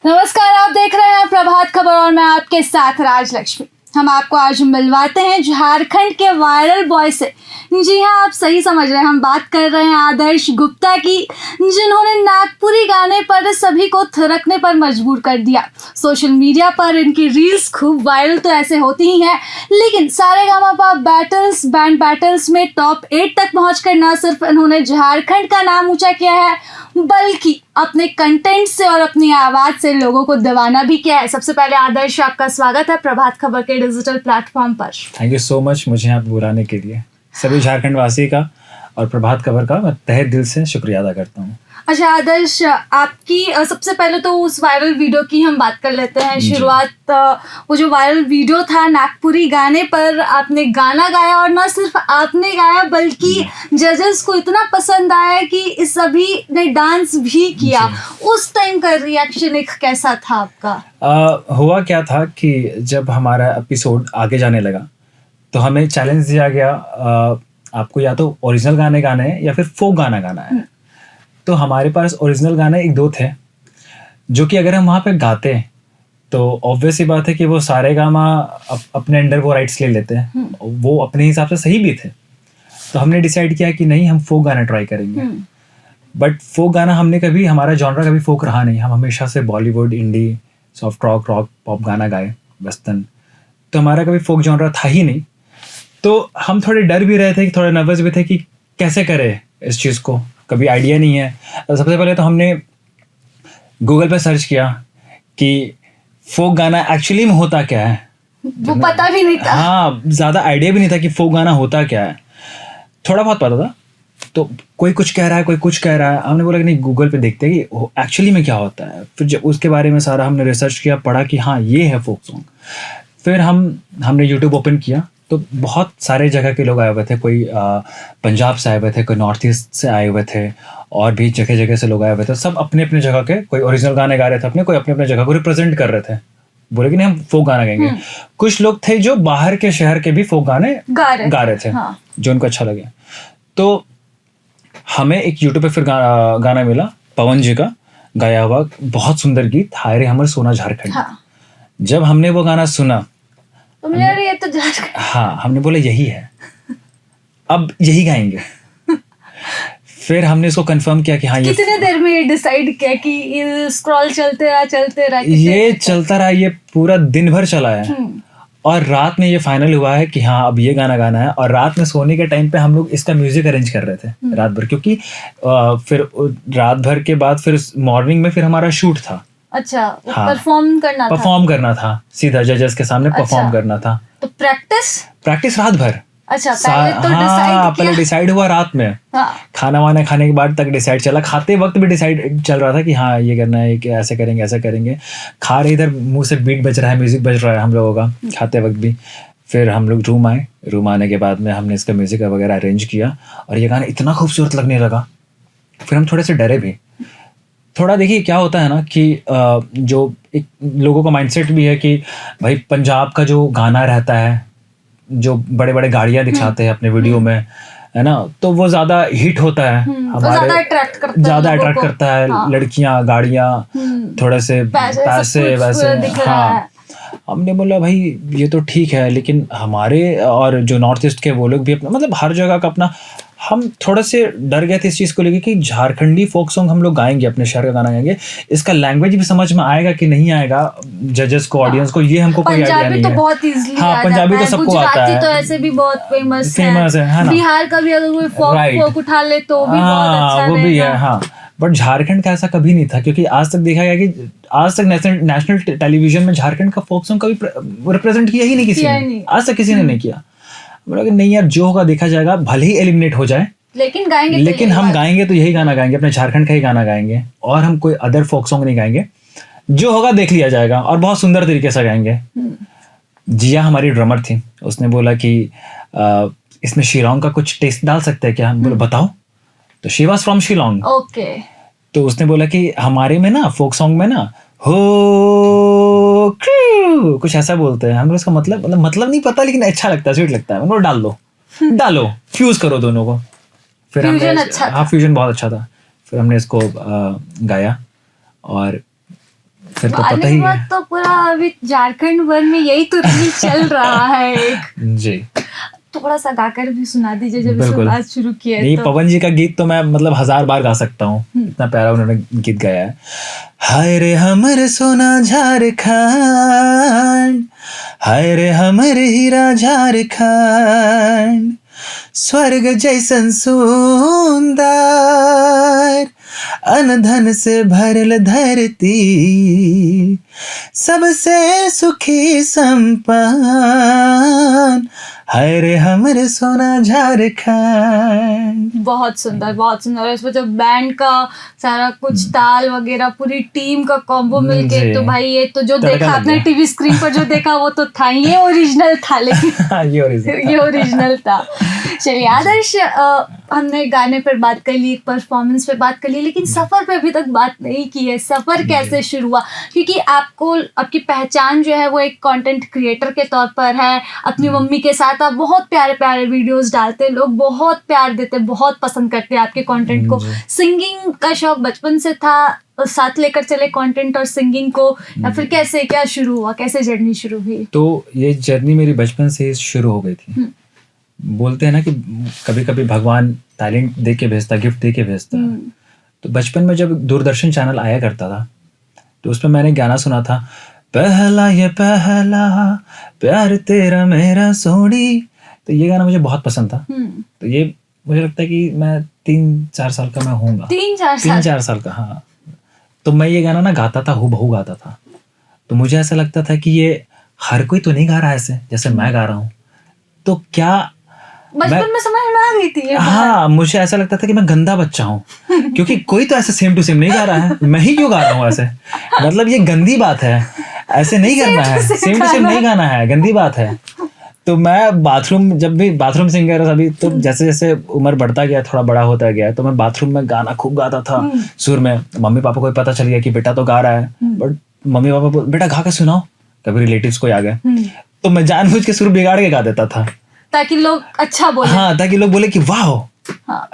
नमस्कार, आप देख रहे हैं प्रभात खबर और मैं आपके साथ राजलक्ष्मी। हम आपको आज मिलवाते हैं झारखंड के वायरल बॉय से। जी हाँ, आप सही समझ रहे हैं, हम बात कर रहे हैं आदर्श गुप्ता की, जिन्होंने नागपुरी गाने पर सभी को थिरकने पर मजबूर कर दिया। सोशल मीडिया पर इनकी रील्स खूब वायरल तो ऐसे होती ही हैं, लेकिन सारेगामापा बैटल्स, बैंड बैटल्स में टॉप 8 तक पहुंचकर न सिर्फ इन्होंने झारखंड का नाम ऊंचा किया है, बल्कि अपने कंटेंट से और अपनी आवाज़ से लोगों को दीवाना भी किया है। सबसे पहले आदर्श, आपका स्वागत है प्रभात खबर के डिजिटल प्लेटफॉर्म पर। थैंक यू सो मच मुझे यहाँ पे बुलाने के लिए। सभी झारखंड वासी का और प्रभात खबर का मैं तहे दिल से शुक्रिया अदा करता हूँ। अच्छा आदर्श, आपकी सबसे पहले तो उस वायरल वीडियो की हम बात कर लेते हैं। शुरुआत वो जो वायरल वीडियो था नागपुरी गाने पर, आपने गाना गाया और ना सिर्फ आपने गाया बल्कि जजेस को इतना पसंद आया कि सभी ने डांस भी किया। उस टाइम का रिएक्शन एक कैसा था आपका? हुआ क्या था कि जब हमारा एपिसोड आगे जाने लगा तो हमें चैलेंज दिया गया, आपको या तो ओरिजिनल गाने गाने हैं या फिर फोक गाना गाना है। तो हमारे पास ओरिजिनल गाने एक दो थे जो कि अगर हम वहाँ पे गाते हैं तो ऑब्वियस ही बात है कि वो सारेगामा अपने अंडर वो राइट्स ले लेते हैं, वो अपने हिसाब से सही भी थे। तो हमने डिसाइड किया कि नहीं, हम फोक गाना ट्राई करेंगे। बट फोक गाना हमने कभी, हमारा जॉनरा कभी फोक रहा नहीं। हम हमेशा से बॉलीवुड, इंडी, सॉफ्ट रॉक, पॉप गाना गाए, वेस्टर्न। तो हमारा कभी फोक जॉनरा था ही नहीं। तो हम थोड़े डर भी रहे थे, थोड़े नर्वस भी थे कि कैसे करें इस चीज़ को, कभी आइडिया नहीं है। सबसे पहले तो हमने गूगल पे सर्च किया कि फोक गाना एक्चुअली में होता क्या है। वो पता भी नहीं था। हाँ, ज़्यादा आइडिया भी नहीं था कि फोक गाना होता क्या है। थोड़ा बहुत पता था, तो कोई कुछ कह रहा है, कोई कुछ कह रहा है। हमने बोला कि नहीं, गूगल पे देखते हैं कि एक्चुअली में क्या होता है। फिर जब उसके बारे में सारा हमने रिसर्च किया, पढ़ा कि हाँ ये है फोक सॉन्ग। फिर हमने यूट्यूब ओपन किया तो बहुत सारे जगह के लोग आए हुए थे। कोई पंजाब से आए हुए थे, कोई नॉर्थ ईस्ट से आए हुए थे, और भी जगह जगह से लोग आए हुए थे। सब अपने अपने जगह के, कोई ओरिजिनल गाने गा रहे थे अपने, कोई अपने अपने जगह को रिप्रेजेंट कर रहे थे। बोले कि नहीं, हम फोक गाना गाएंगे। कुछ लोग थे जो बाहर के शहर के भी फोक गाने गा रहे थे। हाँ। जो उनको अच्छा लगे। तो हमें एक यूट्यूब पे फिर गाना मिला, पवन जी का गाया हुआ बहुत सुंदर गीत, हाय रे हमर सोना झारखंड। हाँ। जब हमने वो गाना सुना तो मुझे ये तो झारखंड, हाँ, हमने बोला यही है, अब यही गाएंगे। फिर हमने इसको कंफर्म किया कि हाँ ये। कितने देर में ये डिसाइड किया कि स्क्रॉल चलते रहा? ये चलता रहा, ये पूरा दिन भर चला है। और रात में ये फाइनल हुआ है कि हाँ अब ये गाना गाना है। और रात में सोने के टाइम पे हम लोग इसका म्यूजिक अरेंज कर रहे थे रात भर, क्योंकि फिर रात भर के बाद फिर मॉर्निंग में फिर हमारा शूट था। अच्छा, हाँ, परफॉर्म करना था सीधा जजेस के सामने। अच्छा, परफॉर्म करना था। तो प्रैक्टिस रात भर। अच्छा, पहले डिसाइड हुआ रात में। हाँ। खाना वाना खाने के बाद तक डिसाइड चला, खाते वक्त भी डिसाइड चल रहा था कि हाँ ये करना है, कि ऐसे करेंगे ऐसा करेंगे। खा रहे, इधर मुंह से बीट बज रहा है, म्यूजिक बज रहा है हम लोगों का खाते वक्त भी। फिर हम लोग रूम आए, रूम आने के बाद में हमने इसका म्यूजिक वगैरह अरेंज किया और ये गाना इतना खूबसूरत लगने लगा। फिर हम थोड़े से डरे भी थोड़ा। देखिए क्या होता है ना कि जो एक लोगों का माइंडसेट भी है कि भाई पंजाब का जो गाना रहता है, जो बड़े बड़े गाड़ियाँ दिखाते हैं अपने वीडियो में, है ना, तो वो ज़्यादा हिट होता है, हमारे ज़्यादा अट्रैक्ट करता है। हाँ। लड़कियाँ, गाड़ियाँ, थोड़े से पैसे वैसे। हाँ, हमने बोला भाई ये तो ठीक है, लेकिन हमारे और जो नॉर्थ ईस्ट के वो लोग भी अपना, मतलब हर जगह का अपना, हम थोड़े से डर गए थे इस चीज़ को लेके कि झारखंडी फोक सॉन्ग हम लोग गाएंगे, अपने शहर का गाना गाएंगे, इसका लैंग्वेज भी समझ में आएगा कि नहीं आएगा जजेस को, ऑडियंस को, ये हमको कोई आइडिया नहीं है। तो बहुत इजीली हाँ, पंजाबी तो सबको आता है, तो ऐसे भी बहुत फेमस है ना? बिहार का भी अगर कोई फोक उठा ले तो भी बहुत अच्छा, वो भी है। हाँ, बट झारखंड का ऐसा कभी नहीं था, क्योंकि आज तक देखा गया कि आज तक नेशनल टेलीविजन में झारखंड का फोक सॉन्ग कभी रिप्रेजेंट किया ही नहीं किसी ने, आज तक किसी ने नहीं किया। बोला कि नहीं यार, जो होगा देखा जाएगा, भले ही एलिमिनेट हो जाए, लेकिन हम गाएंगे तो यही गाना गाएंगे, अपने झारखंड का ही गाना गाएंगे, और हम कोई अदर फोक सॉन्ग नहीं गाएंगे। जो होगा देख लिया जाएगा, और बहुत सुंदर तरीके से गाएंगे। जिया हमारी ड्रमर थी, उसने बोला कि इसमें शिलोंग का कुछ टेस्ट डाल सकते हैं क्या? हम बोले बताओ। तो she was from Shillong. Okay. तो उसने बोला कि हमारे में ना फोक सॉन्ग में ना हो कुछ ऐसा बोलते हैं। हम उसका मतलब नहीं पता, लेकिन अच्छा लगता है, स्वीट लगता है। मतलब डालो फ्यूज करो दोनों को। फिर फ्यूजन अच्छा था। हाँ, फ्यूजन बहुत अच्छा था। फिर हमने इसको गाया और फिर तो गाने पता के ही बाद है। तो पूरा अभी झारखंड भर में यही तो रील चल रहा है एक। जी थोड़ा सा गाकर भी सुना दीजिए जब इसमें बिल्कुल। बात शुरू की है नहीं, तो। पवन जी का गीत तो मैं मतलब 1000 बार गा सकता हूँ, इतना प्यारा उन्होंने गीत गाया है। हाय रे हमर सोना झारखंड, हाय रे हमर हीरा झारखंड, स्वर्ग जैसन सुंदर, अनधन से भरल धरती, सबसे सुखी संपन्न, हाय रे हमरे सोना झारखंड। बहुत सुंदर, बहुत सुंदर। इसमें जो बैंड का सारा कुछ ताल वगैरह, पूरी टीम का कॉम्बो मिलके, जी। तो भाई ये तो जो तड़का देखा लग आपने गया। टीवी स्क्रीन पर जो देखा वो तो था, ये ओरिजिनल था लेकिन ये ओरिजिनल ये ओरिजिनल था। चलिए आदर्श, हमने गाने पर बात कर ली, परफॉर्मेंस पे बात कर ली, लेकिन सफर पे अभी तक बात नहीं की है। सफर कैसे शुरू हुआ? क्योंकि आपको आपकी पहचान जो है वो एक कंटेंट क्रिएटर के तौर पर है। अपनी मम्मी के साथ आप बहुत प्यारे प्यारे वीडियोस डालते हैं, लोग बहुत प्यार देते हैं, बहुत पसंद करते हैं आपके कंटेंट को। सिंगिंग का शौक बचपन से था, साथ लेकर चले कंटेंट और सिंगिंग को, या फिर कैसे क्या शुरू हुआ, कैसे जर्नी शुरू हुई? तो ये जर्नी मेरी बचपन से शुरू हो गई थी। बोलते हैं ना कि कभी कभी भगवान टैलेंट दे के भेजता, गिफ्ट दे के भेजता है। तो बचपन में जब दूरदर्शन चैनल आया करता था तो उसमें मैंने गाना सुना था, पहला ये पहला प्यार तेरा मेरा सोनी। तो ये गाना मुझे बहुत पसंद था। तो ये मुझे लगता है कि मैं 3-4 साल का मैं होऊंगा। 3-4 साल का, हाँ। तो मैं ये गाना ना गाता था, हूबहू गाता था। तो मुझे ऐसा लगता था कि ये हर कोई तो नहीं गा रहा है ऐसे जैसे मैं गा रहा हूँ, तो क्या बचपन में समझ में आ गई थी ये बात? हाँ, मुझे ऐसा लगता था कि मैं गंदा बच्चा हूँ क्योंकि कोई तो ऐसे सेम टू सेम नहीं गा रहा है, मैं ही क्यों गा रहा हूँ ऐसे। मतलब ये गंदी बात है, ऐसे नहीं करना है, सेम टू सेम नहीं गाना है, गंदी बात है। तो मैं बाथरूम, जब भी बाथरूम सिंगर अभी, तो जैसे जैसे उम्र बढ़ता गया, थोड़ा बड़ा होता गया, तो मैं बाथरूम में गाना खूब गाता था सुर में। मम्मी पापा को पता चल गया कि बेटा तो गा रहा है, बट मम्मी पापा बोल बेटा गा के सुनाओ। कभी रिलेटिव्स कोई आ गए तो मैं जानबूझ के सुर बिगाड़ के गा देता था ताकि लोग अच्छा बोले। हाँ, ताकि लोग बोले कि वाह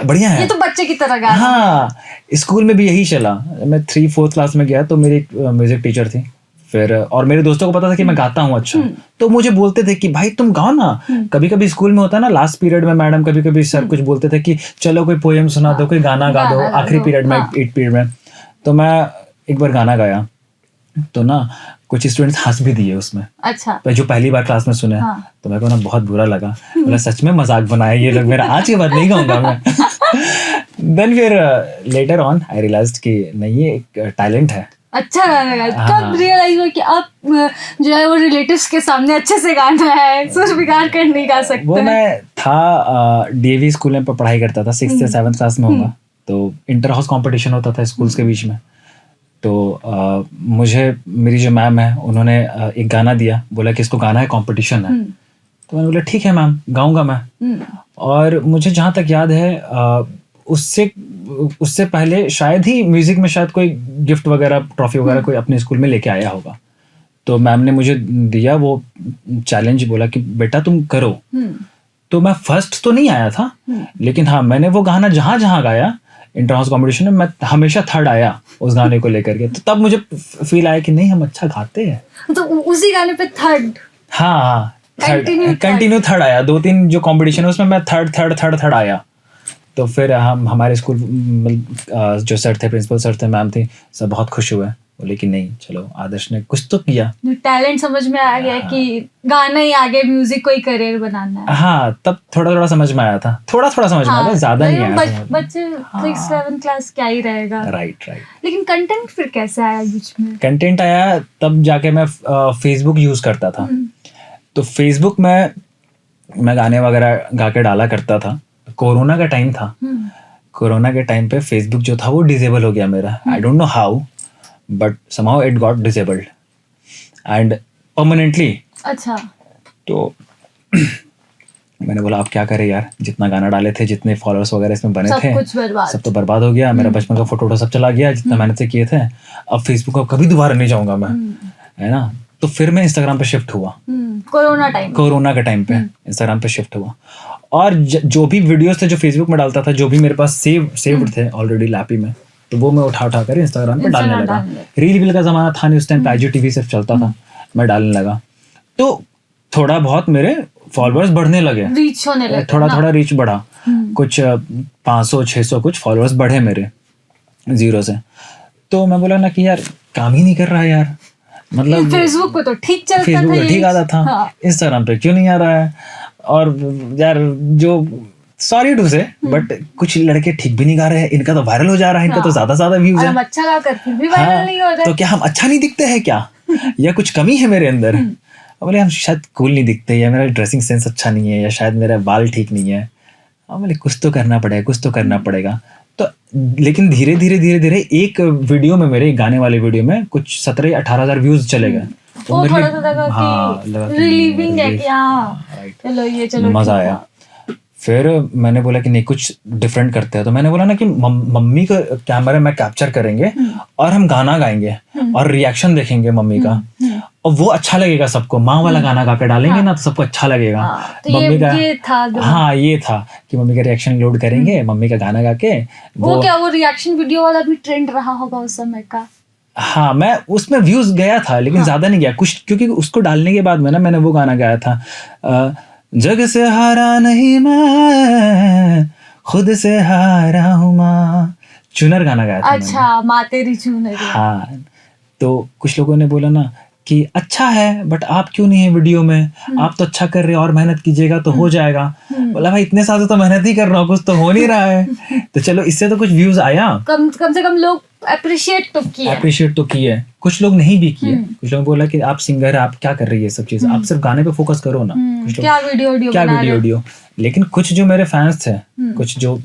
बढ़िया है, ये तो बच्चे की तरह गा रहा है। हाँ। स्कूल में भी यही चला। मैं 3-4 क्लास में गया तो मेरी एक म्यूजिक टीचर थी, फिर और मेरे दोस्तों को पता था कि मैं गाता हूँ अच्छा, तो मुझे बोलते थे कि भाई तुम गाओ ना। कभी कभी स्कूल में होता है ना, लास्ट पीरियड में मैडम कभी कभी सर कुछ बोलते थे कि चलो कोई पोएम सुना दो, कोई गाना गा दो, आखिरी पीरियड में, 8 पीरियड में। तो मैं एक बार गाना गाया तो ना कुछ स्टूडेंट्स हंस भी दिए उसमें। अच्छा। तो जो पहली बार क्लास में सुने, तो मेरे को ना बहुत बुरा लगा। बोला सच में मजाक बनाया ये लोग, मेरा आज के बाद नहीं गाऊंगा मैं। देन फिर लेटर ऑन आई रियलाइज्ड कि नहीं, ये एक टैलेंट है। अच्छा गाना गा। कब रियलाइज हुआ कि अब जो है वो रिलेटिव्स के सामने अच्छे से गाना है, सुर बिगाड़ कर नहीं गा सकते? वो मैं था डीएवी स्कूल में पढ़ाई करता था, 6th या 7th क्लास में होगा। तो इंटर हाउस कंपटीशन होता था स्कूल्स के बीच में। तो मुझे मेरी जो मैम है उन्होंने एक गाना दिया, बोला कि इसको गाना है, कंपटीशन है। तो मैंने बोला ठीक है मैम, गाऊंगा मैं। और मुझे जहाँ तक याद है उससे पहले शायद ही म्यूजिक में शायद कोई गिफ्ट वगैरह, ट्रॉफी वगैरह कोई अपने स्कूल में लेके आया होगा। तो मैम ने मुझे दिया वो चैलेंज, बोला कि बेटा तुम करो। तो मैं फर्स्ट तो नहीं आया था, लेकिन हाँ मैंने वो गाना जहाँ जहाँ गाया इंटर हाउस कॉम्पिटिशन में, मैं हमेशा 3rd आया उस गाने को लेकर के। तो तब मुझे फील आया कि नहीं, हम अच्छा गाते हैं। तो उसी गाने पे 3rd? हाँ, कंटिन्यू 3rd आया। 2-3 जो कॉम्पिटिशन है उसमें मैं 3rd आया। तो फिर हम हमारे स्कूल जो सर थे, प्रिंसिपल सर थे, मैम थी, सब बहुत खुश हुए, बोले कि नहीं चलो आदर्श ने कुछ तो किया, टैलेंट समझ में आ गया कि गाना ही आगे म्यूजिक को ही करियर बनाना है। हाँ, तब थोड़ा समझ में आया था, थोड़ा समझ में आया, ज्यादा नहीं आया। बच्चे 6th 7th क्लास क्या ही रहेगा। राइट। लेकिन कंटेंट फिर कैसे आया बीच में? कंटेंट आया तब जाके मैं फेसबुक यूज करता था। तो फेसबुक में मैं गाने वगैरह गा के डाला करता था। कोरोना का टाइम था। कोरोना के टाइम पे फेसबुक जो था वो डिसेबल हो गया मेरा। I don't know how, but somehow it got disabled and permanently. अच्छा। तो मैंने बोला अब क्या करें यार, जितना गाना डाले थे, जितने फॉलोअर्स वगैरह इसमें बने थे, सब तो बर्बाद हो गया। मेरा बचपन का फोटो सब चला गया, जितना मेहनत से किए थे। अब फेसबुक अब कभी दोबारा नहीं जाऊंगा मैं, है ना। तो फिर मैं इंस्टाग्राम पे शिफ्ट हुआ। कोरोना के टाइम पे इंस्टाग्राम पे शिफ्ट हुआ। और जो भी वीडियोस थे जो फेसबुक में डालता था, जो भी मेरे पास सेव्ड थे ऑलरेडी लैपी में, तो वो मैं उठा कर इंस्टाग्राम पे डालने Instagram लगा। डालने। रील वील का ज़माना था नहीं उस टाइम पे, IGTV सिर्फ चलता था, मैं डालने लगा तो थोड़ा बहुत मेरे फॉलोअर्स बढ़ने लगे, रीच होने लगा थोड़ा ना। थोड़ा रीच बढ़ा, कुछ 500-600 कुछ फॉलोअर्स बढ़े मेरे 0 से। तो मैं बोला ना कि यार काम ही नहीं कर रहा है यार, मतलब फेसबुक पे तो ठीक चलता फेसबुक था पे ये। ठीक आता था, हाँ। इंस्टाग्राम पे क्यों नहीं आ रहा है। और यार जो सॉरी टू से बट कुछ लड़के ठीक भी नहीं गा रहे हैं, इनका तो वायरल हो जा रहा है, इनका तो ज्यादा व्यूज और है। हम अच्छा गा कर फिर भी वायरल नहीं हो रहा है। तो क्या हम अच्छा नहीं दिखते हैं क्या, या कुछ कमी है मेरे अंदर। बोले हम शायद कूल नहीं दिखते, या मेरा ड्रेसिंग सेंस अच्छा नहीं है, या शायद मेरा बाल ठीक नहीं है। बोले कुछ तो करना पड़ेगा, कुछ तो करना पड़ेगा। तो लेकिन धीरे धीरे एक वीडियो में, मेरे गाने वाले वीडियो में कुछ 17-18 हजार व्यूज चले गए। वो मेरे थोड़ा लिए- सा लगा हाँ, कि लगा कि रिलीविंग है relief, कि हाँ right. चलो मजा ठीक आया। फिर मैंने बोला कि नहीं कुछ डिफरेंट करते हैं, तो मैंने बोला ना कि मम्मी का कैमरा में कैप्चर करेंगे और हम गाना गाएंगे और रिएक्शन देखेंगे मम्मी का, और वो अच्छा लगेगा सबको। माँ वाला गाना गा के डालेंगे ना तो सबको अच्छा लगेगा। हाँ, तो मम्मी का ये था जो- हाँ ये था कि मम्मी का रिएक्शन लोड करेंगे, मम्मी का गाना गा के वो क्या वो रिएक्शन वीडियो वाला भी ट्रेंड रहा होगा उस समय का। हाँ मैं उसमें व्यूज गया था लेकिन ज्यादा नहीं गया कुछ, क्योंकि उसको डालने के बाद में ना मैंने वो गाना गाया था, जग से हारा नहीं मैं खुद से हारा हूँ माँ, चुनर गाना गाया था मैंने। अच्छा माँ तेरी चुनरी। हाँ तो कुछ लोगों ने बोला ना कि अच्छा है बट आप क्यों नहीं है वीडियो में, आप तो अच्छा कर रहे हो और मेहनत कीजिएगा तो हो जाएगा। बोला भाई इतने साल से तो मेहनत ही कर रहा हूँ, कुछ तो हो नहीं रहा है। तो चलो इससे तो कुछ व्यूज आया, कम से कम लोग अप्रिशिएट तो किए। अप्रिशिएट तो किए, कुछ लोग नहीं भी किए। कुछ लोग बोला कि आप सिंगर है, आप क्या कर रही है सब चीज, आप सिर्फ गाने पे फोकस करो ना। कुछ लोग क्या वीडियो क्या वीडियो। लेकिन कुछ जो मेरे फैंस थे, कुछ जो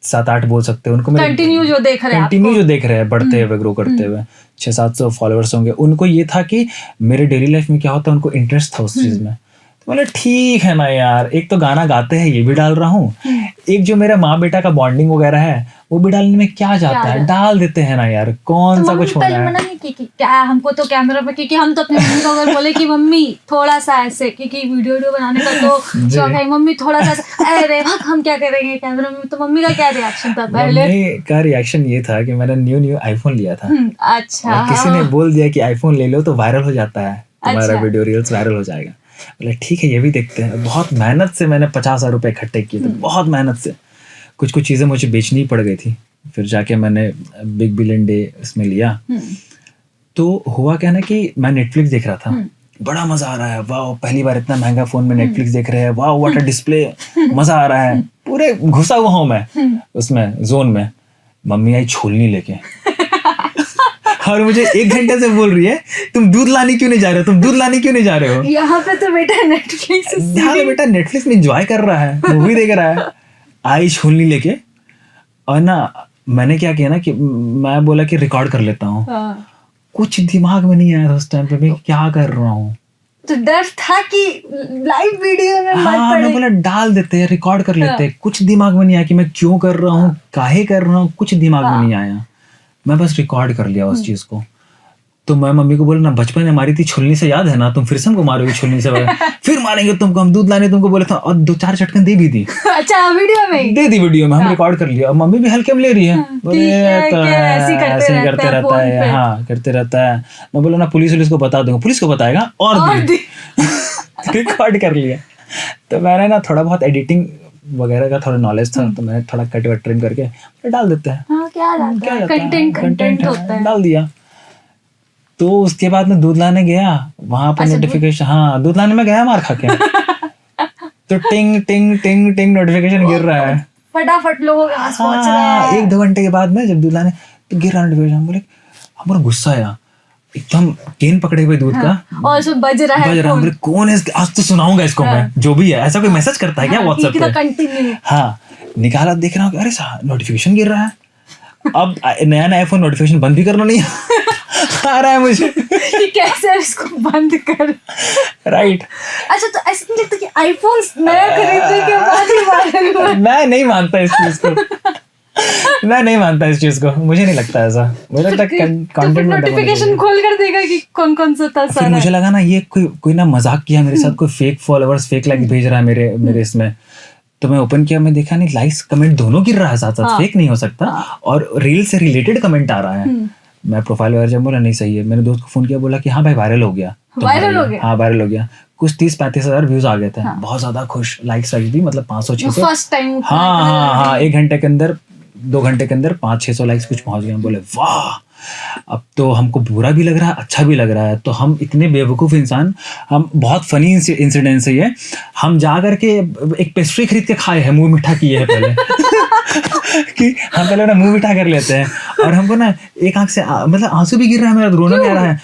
7-8 बोल सकते हैं, उनको कंटिन्यू जो देख रहे हैं कंटिन्यू जो देख रहे हैं बढ़ते हुए ग्रो करते हुए 600-700 फॉलोअर्स होंगे, उनको ये था कि मेरे डेली लाइफ में क्या होता है, उनको इंटरेस्ट था उस चीज में। तो बोले ठीक है ना यार, एक तो गाना गाते हैं ये भी डाल रहा हूँ, एक जो मेरा माँ बेटा का बॉन्डिंग वगैरह है वो भी डालने में क्या जाता है, डाल देते हैं ना यार, कौन सा कुछ होना है। मना नहीं की क्या हमको तो कैमरा पे, क्योंकि हम तो अपनी मम्मी को अगर बोले कि मम्मी थोड़ा सा ऐसे, क्योंकि वीडियो बनाने का तो शौक है, मम्मी थोड़ा सा अरे भाग हम क्या करेंगे कैमरा में, तो मम्मी का क्या रिएक्शन था पहले? मम्मी का रिएक्शन ये था कि मैंने न्यू आईफोन लिया था। अच्छा और किसी ने बोल दिया कि आईफोन ले लो तो वायरल हो जाता है, तुम्हारा अच्छा। वीडियो रील्स वायरल हो जाएगा। बोले ठीक है ये भी देखते हैं। बहुत मेहनत से मैंने 50,000 रुपए इकट्ठे किए थे, बहुत मेहनत से। कुछ चीज़ें मुझे बेचनी पड़ गई थी, फिर जाके मैंने बिग बिलियन डे इसमें लिया। तो हुआ क्या ना कि मैं नेटफ्लिक्स देख रहा था, बड़ा मजा आ रहा है, वाह पहली बार इतना महंगा फोन में नेटफ्लिक्स देख रहे हैं, वाह व्हाट अ डिस्प्ले, मजा आ रहा है, पूरे घुसा हुआ हूँ मैं उसमें जोन में। मम्मी आई छोलनी लेके और मुझे 1 घंटे से बोल रही है तुम दूध लाने क्यों नहीं जा रहे हो, तुम दूध लाने क्यों नहीं जा रहे हो। यहाँ पे तो बेटा नेटफ्लिक्स, यहाँ पे बेटा नेटफ्लिक्स में एंजॉय कर रहा है, मूवी देख रहा है। आई छोलनी लेके, और ना मैंने क्या किया ना कि मैं बोला कि रिकॉर्ड कर लेता हूँ। कुछ दिमाग में नहीं आया था उस टाइम पे मैं क्या कर रहा हूँ। तो डर था कि लाइव वीडियो में मत हाँ पड़े। मैं बोला डाल देते हैं, रिकॉर्ड कर लेते हैं। कुछ दिमाग में नहीं आया कि मैं क्यों कर रहा हूँ, काहे कर रहा हूँ, कुछ दिमाग में नहीं आया। मैं बस रिकॉर्ड कर लिया उस चीज को। तो मैं मम्मी को बोला ना बचपन में मारी थी छुलनी से, याद है ना, तुम फिर से हमको मारोगे छुलनी से, फिर मारेंगे तुमको, हम दूध लाने तुमको बोले था, और 2-4 चटकन दे भी दी। अच्छा वीडियो में ही दे दी वीडियो में, हम रिकॉर्ड कर लिया। और मम्मी भी हल्के में ले रही है, बोले तो ऐसे ही करते रहता है, हाँ करते रहता है। मैं बोला ना पुलिस को बता दूंगा, पुलिस को बताएगा और रिकॉर्ड कर लिया। तो मैंने ना थोड़ा बहुत एडिटिंग वगैरह का थोड़ा नॉलेज था, तो मैंने थोड़ा कट वट ट्रिम करके डाल देते हैं। हाँ, क्या जाता है, कंटेंट होता है, डाल दिया। तो उसके बाद मैं दूध लाने गया, वहां पर नोटिफिकेशन, हाँ दूध लाने में गया मार खा के तो टिंग टिंग टिंग टिंग नोटिफिकेशन गिर रहा है, फटाफट लोगों के पास पहुंच रहा है। 1-2 घंटे के बाद में जब दूध लाने तो गिर रहा नोटिफिकेशन, बोले हमारा गुस्सा आया एकदम, केन पकड़े हुए दूध का, और उसमें बज रहा है, बोले कौन है, आज तो सुनाऊंगा इसको मैं, जो भी है। ऐसा कोई मैसेज करता है क्या व्हाट्सएप पे? कंटिन्यू, हाँ निकाला, देख रहा हूँ अरे नोटिफिकेशन गिर रहा है। अब नया फोन नोटिफिकेशन बंद भी करना नहीं आ रहा है मुझे कि कैसे इसको बंद कर, राइट। अच्छा तो ऐसा नहीं लगता कि आईफोन नया खरीदने के बाद ही वायरल हुआ? मैं नहीं मानता इस चीज को, मैं नहीं मानता इस चीज को, मुझे नहीं लगता ऐसा। मुझे लगता है कंटेंट में नोटिफिकेशन खोल कर देगा कि कौन कौन सा था सारा। मुझे लगा ना ये कोई ना मजाक किया मेरे साथ, कोई फेक फॉलोअर्स फेक लाइक भेज रहा है मेरे इसमें। तो मैं ओपन किया, मैं देखा नहीं लाइक्स कमेंट दोनों गिर रहा है साथ साथ, फेक नहीं हो सकता, और रील से रिलेटेड कमेंट आ रहा है। मैं प्रोफाइल वगैरह जब बोला नहीं सही है, मैंने दोस्त को फोन किया, बोला कि हाँ भाई वायरल हो गया। वायरल हो गया? हाँ वायरल हो गया, कुछ 30-35 हज़ार व्यूज आ गए थे। बहुत ज्यादा खुश, लाइक्स भी मतलब 500-600 फर्स्ट टाइम। हाँ 1 घंटे के अंदर 2 घंटे के अंदर 500-600 लाइक्स कुछ पहुंच गए। बोले वाह। अब तो हमको बुरा भी लग रहा है, अच्छा भी लग रहा है। तो हम इतने बेवकूफ़ इंसान, हम बहुत फनी इंसिडेंट है ये, हम जा करके एक पेस्ट्री खरीद के खाए हैं, मुंह मीठा किए हैं पहले कि हम पहले ना मुंह मीठा कर लेते हैं, और हमको ना एक आंख से मतलब आंसू भी गिर रहा है, मेरा रोना भी आ रहा है।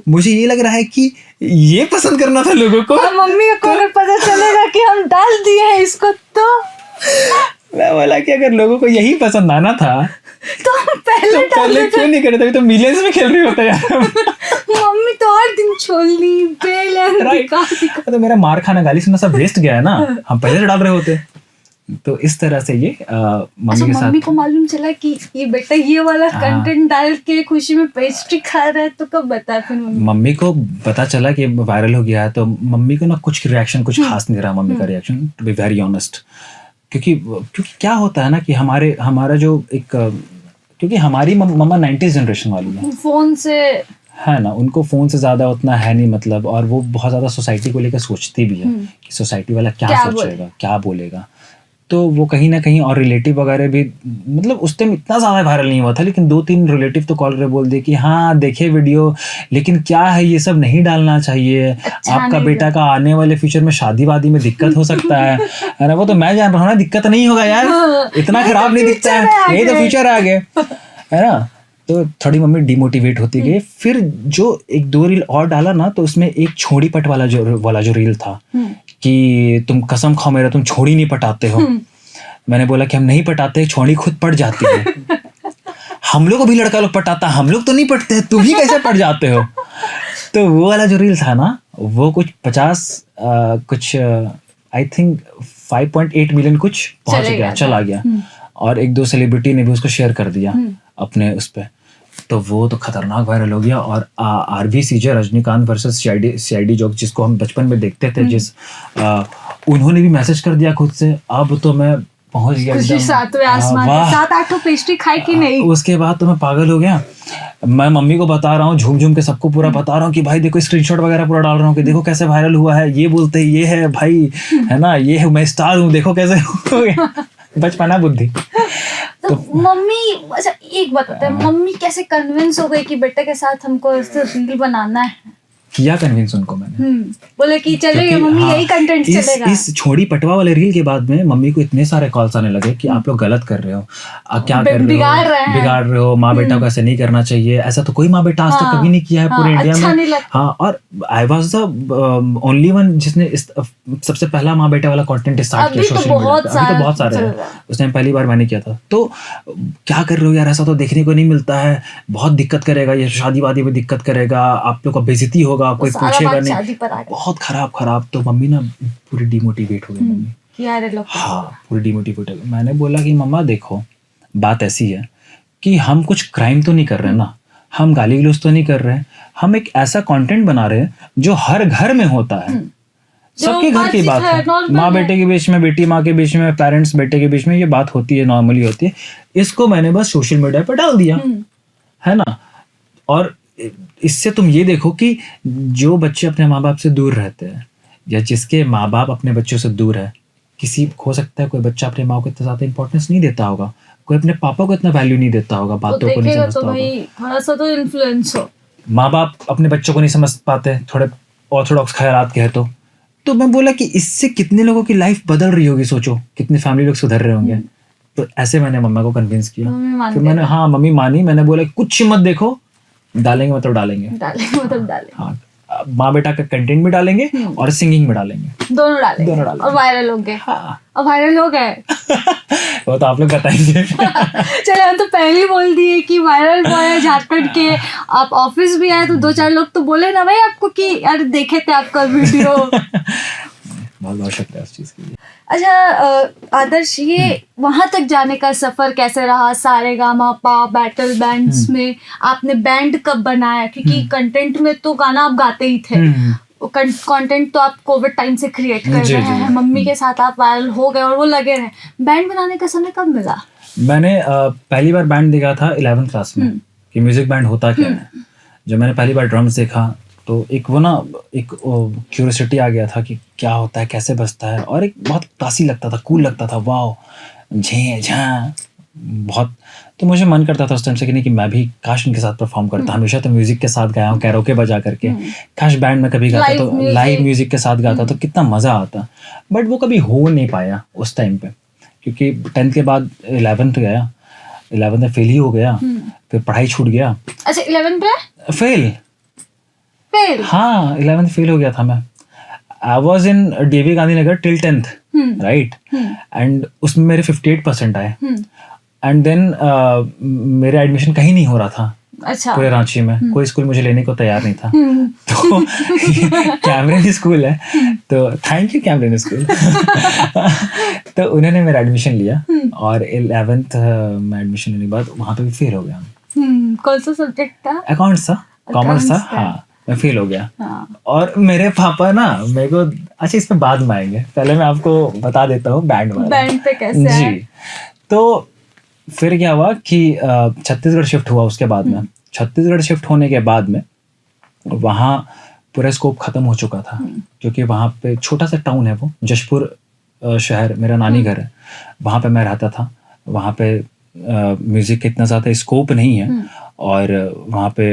मुझे ये लग रहा है कि ये पसंद करना था लोगों को। मम्मी को अगर पता चलेगा कि हम डाल दिए हैं इसको, तो मैं बोला कि अगर लोगों को यही पसंद आना था तो हम पहले क्यों नहीं करे, तभी तो मिलियंस में खेल रहे होते यार। मम्मी तो और दिन छोलनी बेल तो मेरा मार खाना, गाली सुनना सब वेस्ट गया है ना, हम पहले से डाल रहे होते। तो इस तरह से ये मम्मी के साथ। मम्मी को मालूम चला कि ये बेटा ये वाला कंटेंट डाल के खुशी में पेस्ट्री खा रहा है, तो कब बता फिर मम्मी को पता चला कि वायरल हो गया है, तो मम्मी को ना कुछ रिएक्शन कुछ खास नहीं रहा मम्मी का reaction, to be very honest. क्योंकि क्या होता है ना कि हमारा जो एक, क्योंकि हमारी मम्मा 90s जनरेशन वाली है, फोन से है ना, उनको फोन से ज्यादा उतना है नहीं मतलब, और वो बहुत ज्यादा सोसाइटी को लेकर सोचती भी है कि सोसाइटी वाला क्या सोचेगा, क्या बोलेगा। तो वो कहीं ना कहीं, और रिलेटिव वगैरह भी, मतलब उस टाइम इतना ज़्यादा वायरल नहीं हुआ था, लेकिन 2-3 रिलेटिव तो कॉल कर बोल दे कि हाँ देखे वीडियो, लेकिन क्या है ये सब नहीं डालना चाहिए, आपका बेटा का आने वाले फ्यूचर में शादी वादी में दिक्कत हो सकता है ना। वो तो मैं जान रहा हूँ ना, दिक्कत नहीं होगा यार, इतना खराब नहीं दिखता है, यही तो फ्यूचर आ गए, है ना। तो थोड़ी मम्मी डिमोटिवेट होती गई। फिर जो 1-2 रील और डाला ना, तो उसमें एक छोड़ी पट वाला जो रील था कि तुम कसम खाओ मेरा, तुम छोड़ी नहीं पटाते हो। मैंने बोला कि हम नहीं पटाते, छोड़ी खुद पट जाती है। हम लोग को भी लड़का लोग पटाता, हम लोग तो नहीं पटते, तुम ही कैसे पट जाते हो। तो वो वाला जो रील था ना, वो कुछ 50 कुछ आई थिंक 5.8 मिलियन कुछ पहुंच गया, चला गया। और 1-2 सेलिब्रिटी ने भी उसको शेयर कर दिया अपने उस पर। तो वो तो खतरनाक वायरल हो गया। और RVCJ, Rajinikanth versus CID joke, जिसको हम बचपन में देखते थे, उन्होंने भी मैसेज कर दिया खुद से, अब तो मैं पहुंच गया एकदम 7वें आसमान पे, 7-8 पेस्ट्री खाई कि नहीं। उसके बाद तो मैं पागल हो गया। मैं मम्मी को बता रहा हूँ, झूम झूम के सबको पूरा बता रहा हूँ कि भाई देखो, स्क्रीनशॉट वगैरह पूरा डाल रहा हूँ कि देखो कैसे वायरल हुआ है, ये बोलते हैं ये है भाई, है ना, ये है, मैं स्टार हूँ, देखो कैसे हो गया। बचपना बुद्धि। तो मम्मी, अच्छा एक बात होता है, मम्मी कैसे कन्विंस हो गई कि बेटे के साथ हमको ऐसे रील बनाना है? किया कन्विंस उनको मैंने, बोले कि चलेगा मम्मी, यही कंटेंट चलेगा। इस छोड़ी पटवा वाले रील के बाद में मम्मी को इतने सारे कॉल्स आने लगे कि आप लोग गलत कर रहे हो, क्या कर रहे हो, बिगाड़ रहे हो, माँ बेटा को ऐसे नहीं करना चाहिए, ऐसा तो कोई माँ बेटा आज तक कभी नहीं किया है पूरे इंडिया में। हाँ, और I was the only one जिसने सबसे पहला माँ बेटा वाला कंटेंट स्टार्ट किया सोशल मीडिया पे। अभी तो बहुत सारे हैं, उस टाइम पहली बार मैंने किया था। तो क्या कर रहे हो यार, ऐसा तो देखने को नहीं मिलता है, बहुत दिक्कत करेगा ये, शादी वादी में दिक्कत करेगा, आप लोग का बेइज्जती होगा, कोई पूछेगा नहीं, बहुत खराब। तो मम्मी ना पूरी डिमोटिवेट हो गई। मम्मी हाँ पूरी डिमोटिवेट हो गई। मैंने बोला कि मम्मा देखो, बात ऐसी है कि हम कुछ क्राइम तो नहीं कर रहे ना, हम गाली गलौज तो नहीं कर रहे, हम एक ऐसा कंटेंट बना रहे हैं जो हर घर में होता है, सबके घर की बात है, माँ बेटे के बीच में, बेटी माँ के बीच में, पेरेंट्स बेटे के बीच में, ये बात होती है, नॉर्मली होती है। इसको मैंने बस सोशल मीडिया पर डाल दिया, है ना। और इससे तुम ये देखो कि जो बच्चे अपने माँ बाप से दूर रहते हैं, या जिसके माँ बाप अपने बच्चों से दूर है, किसी हो सकता है कोई बच्चा अपने माँ को इतना ज्यादा इंपॉर्टेंस नहीं देता होगा, कोई अपने पापा को इतना वैल्यू नहीं देता होगा, बातों को नहीं समझता होगा, थोड़ा सा तो इन्फ्लुएंस हो। माँ बाप अपने बच्चों को नहीं समझ पाते, थोड़े ऑर्थोडॉक्स ख्यालात के हैं। तो मैं बोला कि इससे कितने लोगों की लाइफ बदल रही होगी, सोचो कितने फैमिली लोग सुधर रहे होंगे। तो ऐसे मैंने मम्मा को कन्विंस किया, फिर मैंने हाँ मम्मी मानी। मैंने बोला कुछ मत देखो, डालेंगे मतलब डालेंगे। हाँ, माँ बेटा का कंटेंट भी डालेंगे और सिंगिंग में डालेंगे, दोनों डालेंगे। और वायरल हो गए। हाँ, और वायरल हो गए। वो तो आप लोग बताएंगे। चले, हम तो पहले ही बोल दिए कि वायरल बॉय है झारखंड के। आप ऑफिस भी आए तो 2-4 लोग तो बोले ना भाई आपको कि यार देखे थे आपका वीडियो। बहुत बहुत शुक्रिया उस चीज के लिए। अच्छा आदर्श, ये वहां तक जाने का सफर कैसे रहा? सारेगामापा बैटल बैंड्स में आपने बैंड कब बनाया? क्योंकि कंटेंट में तो गाना आप गाते ही थे, कंटेंट तो आप कोविड टाइम से क्रिएट कर जी, रहे जी, हैं, जी। मम्मी के साथ आप वायरल हो गए और वो लगे रहे। बैंड बनाने का समय कब मिला? मैंने पहली बार बैंड देखा था 11th क्लास में कि म्यूजिक बैंड होता क्या है। जब मैंने पहली बार ड्रम्स देखा तो एक वो ना एक क्यूरियोसिटी आ गया था कि क्या होता है, कैसे बजता है, और एक बहुत क्लासी लगता था, कूल लगता था, वाओ झे झा बहुत। तो मुझे मन करता था उस टाइम से कि नहीं कि मैं भी काश इनके साथ परफॉर्म करता। हमेशा तो म्यूजिक के साथ गाया हूँ, कैरोके बजा करके, काश बैंड में कभी गाता तो लाइव म्यूजिक के साथ गाता तो कितना मज़ा आता। बट वो कभी हो नहीं पाया उस टाइम पे, क्योंकि 10th के बाद 11th गया, 11th में फेल ही हो गया, फिर पढ़ाई छूट गया। अच्छा 11th पे फेल फेल? हाँ 11th फेल हो गया था मैं। I was in DAV Gandhinagar till 10th, right, and उसमें मेरे 58% आए। एंड देन मेरा एडमिशन कहीं नहीं हो रहा था अच्छा पूरे रांची में, कोई स्कूल मुझे लेने को तैयार नहीं था। तो कैमरन स्कूल है, तो थैंक यू कैमरन स्कूल। तो उन्होंने मेरा एडमिशन लिया और 11th में एडमिशन लेने के बाद वहाँ पे भी फेल हो गया। कौन सा सब्जेक्ट था? अकाउंट्स था, कॉमर्स था, हाँ मैं फेल हो गया। और मेरे पापा ना मेरे को, अच्छा इस पे बाद में आएंगे, पहले मैं आपको बता देता हूँ बैंड वाला। बैंड पे कैसे आए? जी, तो फिर क्या हुआ कि छत्तीसगढ़ शिफ्ट हुआ। उसके बाद में छत्तीसगढ़ शिफ्ट होने के बाद में वहाँ पूरा स्कोप ख़त्म हो चुका था, क्योंकि वहाँ पे छोटा सा टाउन है, वो जशपुर शहर मेरा नानी घर है, वहाँ पे मैं रहता था। वहाँ पे म्यूज़िक का इतना ज़्यादा स्कोप नहीं है, और वहाँ पे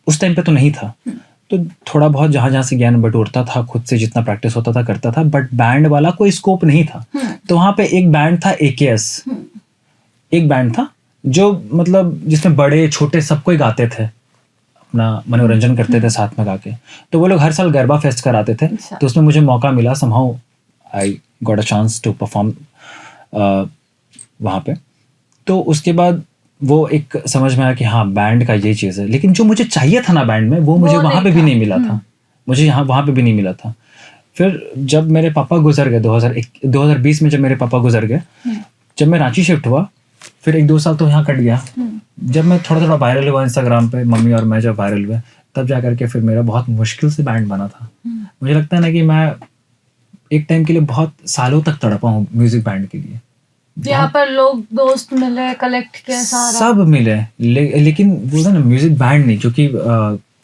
उस टाइम पे तो नहीं था। तो थोड़ा बहुत जहाँ जहाँ से ज्ञान बटोरता था, खुद से जितना प्रैक्टिस होता था करता था, बट बैंड वाला कोई स्कोप नहीं था। तो वहाँ पे एक बैंड था AKS, एक बैंड था जो मतलब जिसमें बड़े छोटे सब कोई गाते थे, अपना मनोरंजन करते थे साथ में गा के। तो वो लोग हर साल गरबा फेस्ट कराते थे, तो उसमें मुझे मौका मिला, somehow I got a chance to perform वहाँ पे। तो उसके बाद वो एक समझ में आया कि हाँ बैंड का ये चीज़ है, लेकिन जो मुझे चाहिए था ना बैंड में, वो मुझे वहाँ पे भी नहीं मिला था, मुझे यहाँ वहाँ पे भी नहीं मिला था। फिर जब मेरे पापा गुजर गए 2020 में, जब मेरे पापा गुजर गए, जब मैं रांची शिफ्ट हुआ, फिर 1-2 साल तो यहाँ कट गया। जब मैं थोड़ा थोड़ा वायरल हुआ इंस्टाग्राम पे, मम्मी और मैं जब वायरल हुए, तब जा करके फिर मेरा बहुत मुश्किल से बैंड बना था। मुझे लगता है ना कि मैं एक टाइम के लिए बहुत सालों तक तड़पा हूँ म्यूजिक बैंड के लिए। यहाँ पर लोग दोस्त मिले, कलेक्ट किया सारा, सब मिले, लेकिन वो ना म्यूजिक बैंड नहीं, क्योंकि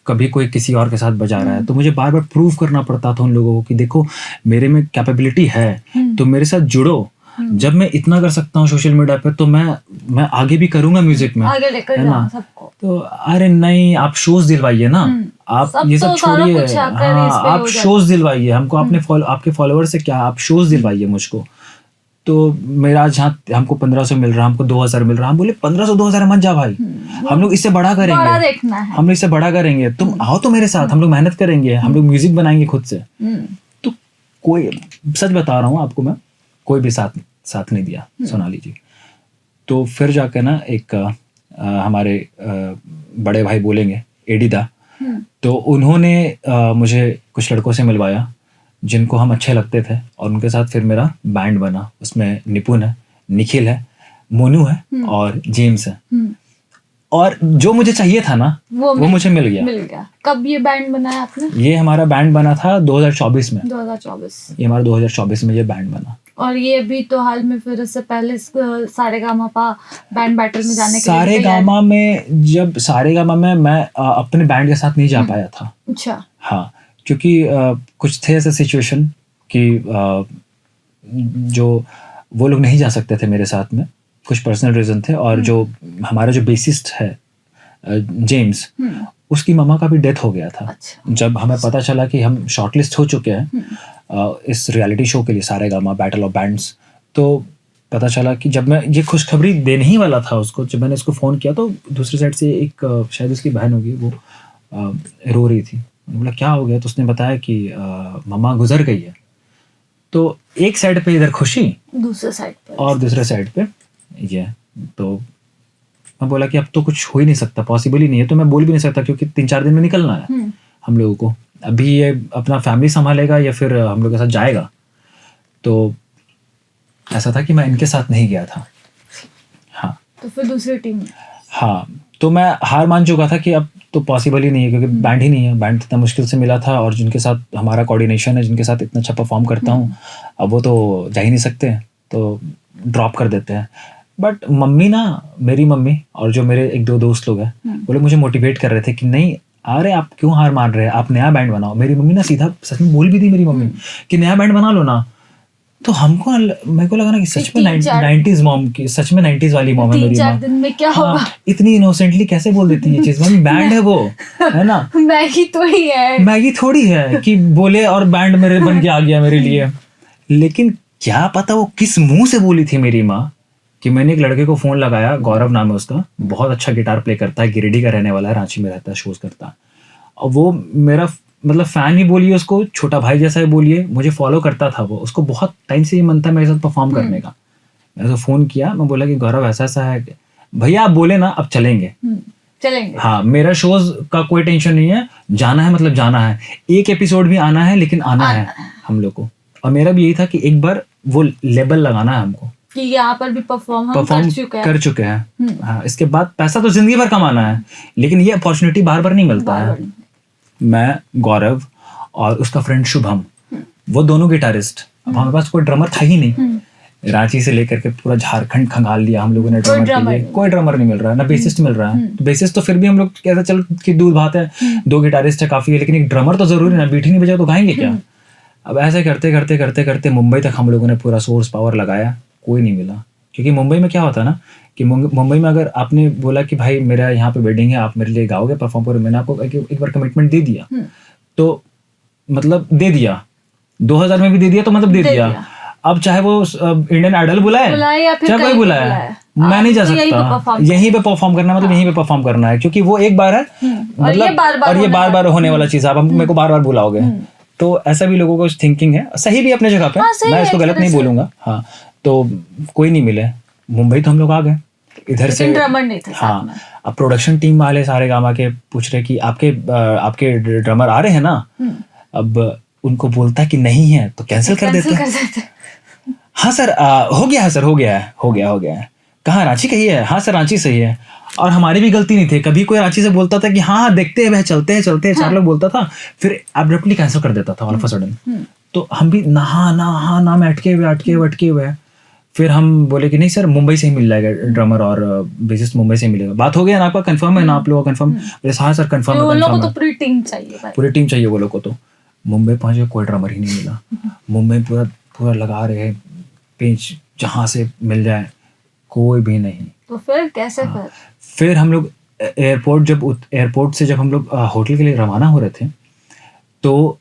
कभी कोई किसी और के साथ बजा रहा है, तो मुझे बार बार प्रूव करना पड़ता था उन लोगों को कि देखो मेरे में कैपेबिलिटी है, तो मेरे साथ जुड़ो। जब मैं इतना कर सकता हूँ सोशल मीडिया पे, तो मैं आगे भी करूंगा म्यूजिक में, आगे लेकर जाना सबको। तो अरे नहीं, आप शोज दिलवाइए ना, आप ये सब छोड़िए, हाँ आप शोज दिलवाइए हमको, आपके फॉलोअर से क्या, आप शोज दिलवाइए मुझको। तो मेरा जहाँ हमको 1500 मिल रहा, हमको 2000 मिल रहा, हम बोले 1500-2000 मत जा भाई, हम लोग इससे बड़ा करेंगे, बड़ा देखना है, हम लोग इससे बड़ा करेंगे, तुम आओ तो मेरे साथ, हम लोग मेहनत करेंगे, हम लोग म्यूजिक बनाएंगे खुद से। तो कोई, सच बता रहा हूँ आपको मैं, कोई भी साथ नहीं दिया, सोनाली जी। तो फिर जाकर ना एक हमारे बड़े भाई बोलेंगे, एडिदा, तो उन्होंने मुझे कुछ लड़कों से मिलवाया जिनको हम अच्छे लगते थे, और उनके साथ फिर मेरा बैंड बना। उसमें निपुण है, निखिल है, मोनू है और जेम्स है। और जो मुझे चाहिए था ना वो मुझे मिल गया। कब ये बैंड बनाया आपने? ये हमारा बैंड बना था 2024 में। 2024 ये हमारा 2024 में ये बैंड बना। और ये भी तो हाल में, फिर इससे पहले सारेगामापा बैंड बैटल में जाने के लिए सारेगामा में, जब सारेगामा में मैं अपने बैंड के साथ नहीं जा पाया था। अच्छा। हाँ, क्योंकि कुछ थे ऐसे सिचुएशन कि जो वो लोग नहीं जा सकते थे मेरे साथ में, कुछ पर्सनल रीज़न थे। और जो हमारा जो बेसिस्ट है जेम्स, उसकी मामा का भी डेथ हो गया था। अच्छा। जब हमें पता चला कि हम शॉर्टलिस्ट हो चुके हैं इस रियलिटी शो के लिए, सारेगामा बैटल ऑफ बैंड्स, तो पता चला कि जब मैं ये खुशखबरी देने ही वाला था उसको, जब मैंने उसको फ़ोन किया तो दूसरी साइड से एक शायद उसकी बहन होगी, वो रो रही थी। बोला क्या हो गया, तो उसने बताया कि मम्मा गुजर गई है। तो एक साइड पे इधर खुशी, दूसरे साइड पे, और दूसरे साइड पे ये। तो मैं बोला कि अब तो कुछ हो ही नहीं सकता, पॉसिबल ही नहीं है। तो मैं बोल भी नहीं सकता, क्योंकि 3-4 दिन में निकलना है हम लोगों को। अभी ये अपना फैमिली संभालेगा या फिर हम लोग के साथ जाएगा। तो ऐसा था कि मैं इनके साथ नहीं गया था। हाँ, तो फिर दूसरी टीम। हाँ, तो मैं हार मान चुका था कि अब तो पॉसिबल ही नहीं है, क्योंकि बैंड ही नहीं है। बैंड इतना मुश्किल से मिला था, और जिनके साथ हमारा कोऑर्डिनेशन है, जिनके साथ इतना अच्छा परफॉर्म करता हूँ, अब वो तो जा ही नहीं सकते, तो ड्रॉप कर देते हैं। बट मम्मी ना, मेरी मम्मी और जो मेरे एक दो दोस्त लोग हैं, वो लोग मुझे मोटिवेट कर रहे थे कि नहीं, अरे आप क्यों हार मान रहे हैं, आप नया बैंड बनाओ। मेरी मम्मी ना सीधा सच में बोल भी दी मेरी मम्मी कि नया बैंड बना लो ना। तो मेरे को लगा ना कि सच में 90s मॉम की, सच में 90s वाली मॉम है मेरी माँ। दिन में क्या होगा? इतनी इनोसेंटली कैसे बोल देती है चीज, मम्मी बैंड है वो, है ना, मैगी थोड़ी है, मैगी थोड़ी है कि बोले और बैंड मेरे बन के आ गया मेरे लिए। लेकिन क्या पता वो किस मुंह से बोली थी मेरी माँ, कि मैंने एक लड़के को फोन लगाया, गौरव नाम है उसका, बहुत अच्छा गिटार प्ले करता है, गिरिडीह का रहने वाला है, रांची में रहता है, शोज करता है। और वो मेरा मतलब फैन ही बोलिए उसको, छोटा भाई जैसा ही बोलिए, मुझे फॉलो करता था वो, उसको बहुत टाइम से ये मन था मेरे साथ परफॉर्म करने का। मैंने उसको फोन किया, मैं बोला कि गौरव ऐसा ऐसा है, भैया आप बोले ना, अब चलेंगे। हाँ, मेरा शोज का कोई टेंशन नहीं है, जाना है मतलब जाना है, एक एपिसोड भी आना है, लेकिन आना है हम लोग को। और मेरा भी यही था कि एक बार वो लेबल लगाना है हमको कि यहाँ पर भी परफॉर्म कर चुके हैं। हाँ, इसके बाद पैसा तो जिंदगी भर कमाना है, लेकिन ये अपॉर्चुनिटी बार बार नहीं मिलता है। मैं, गौरव और उसका फ्रेंड शुभम, वो दोनों गिटारिस्ट। अब हमारे पास कोई ड्रमर था ही नहीं। रांची से लेकर के पूरा झारखंड खंगाल लिया हम लोगों ने ड्रमर के लिए, कोई ड्रमर नहीं मिल रहा है, ना बेसिस्ट मिल रहा है। तो बेसिस्ट तो फिर भी हम लोग कहते चल कि दूर बात है, 2 गिटारिस्ट है काफी है, लेकिन एक ड्रमर तो जरूरी है ना, बीट ही नहीं बजा तो गाएंगे क्या। अब ऐसे करते करते करते करते मुंबई तक हम लोगों ने पूरा सोर्स पावर लगाया, कोई नहीं मिला। क्योंकि मुंबई में क्या होता है ना, कि मुंबई में अगर आपने बोला कि भाई मेरा यहाँ पे वेडिंग है, आप मेरे लिए गाओगे, परफॉर्म करोगे, मैंने आपको एक बार कमिटमेंट दे दिया, तो मतलब दे दिया, 2000 में भी दे दिया, तो मतलब दे दिया। अब चाहे वो इंडियन आइडल बुलाए चाहे कोई बुलाए, मैं नहीं जा सकता। यहीं पे परफॉर्म करना मतलब यहीं पे परफॉर्म करना है, क्योंकि वो एक बार है, मतलब और ये बार बार होने वाला चीज, आप मेरे को बार बार बुलाओगे। तो ऐसा भी लोगों को थिंकिंग है, सही भी अपने जगह पे, मैं इसको गलत नहीं बोलूंगा। हाँ, तो कोई नहीं मिले, मुंबई तो हम लोग आ गए इधर से। ड्रमर नहीं थे। हाँ, अब प्रोडक्शन टीम वाले सारे गामा के पूछ रहे कि आपके ड्रमर आ रहे हैं ना। अब उनको बोलता कि नहीं है तो कैंसिल कर देते। हाँ सर, हो गया है सर, हो गया है। कहाँ, रांची का ही है? हाँ सर, रांची से ही है। और हमारी भी गलती नहीं थी, कभी कोई रांची से बोलता था कि हाँ देखते हैं, चलते हैं 4 लोग बोलता था, फिर एब्रप्टली कैंसिल कर देता था ऑल ऑफ अ सडन। तो हम भी ना में अटके हुए। फिर हम बोले कि नहीं सर, मुंबई से ही मिल जाएगा ड्रमर और बेसिस्ट, मुंबई से ही मिलेगा। बात हो गया ना, आपका कंफर्म है ना, आप लोगों का कंफर्म? हाँ सर कंफर्म है। लोगों को तो पूरी टीम चाहिए वो लोग को। तो मुंबई पहुंचे, कोई ड्रमर ही नहीं मिला। मुंबई पूरा लगा रहे पेंच, जहाँ से मिल जाए, कोई भी नहीं। तो फिर कैसे? फिर हम लोग एयरपोर्ट से जब हम लोग होटल के लिए रवाना हो रहे थे, तो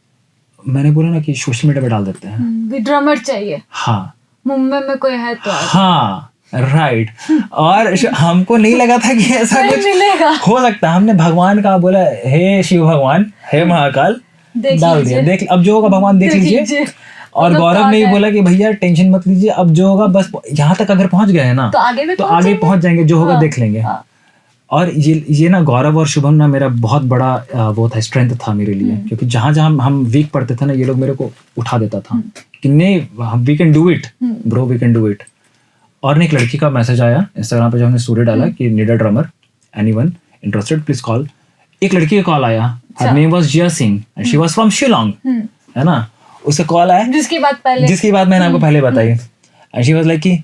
मैंने बोला ना कि सोशल मीडिया पे डाल देते हैं ड्रमर चाहिए। हाँ, मुंबई में कोई है तो। हाँ राइट। और हमको नहीं लगा था कि ऐसा कुछ हो सकता है। हमने भगवान का बोला, हे शिव भगवान, हे महाकाल, डाल दिया, देख अब जो होगा भगवान देख लीजिए। और गौरव ने भी बोला कि भैया टेंशन मत लीजिए, अब जो होगा बस यहाँ तक अगर पहुंच गए हैं ना, तो आगे पहुंच जाएंगे, जो होगा देख लेंगे। और ये ना गौरव और शुभम ना मेरा बहुत बड़ा वो था, स्ट्रेंथ था मेरे लिए, क्योंकि जहाँ हम वीक पड़ते थे ना, ये लोग मेरे को उठा देता था कि नहीं, we can do it bro, we can do it. और एक लड़की का मैसेज आया इंस्टाग्राम पे, जो हमने स्टोरी डाला कि need a drummer, anyone interested please call. एक लड़की का कॉल आया, her name was Jiya Singh and she was from Shillong, है ना। उसका कॉल आया, जिसकी बात मैंने आपको पहले बताई। एंड शी वाज लाइक कि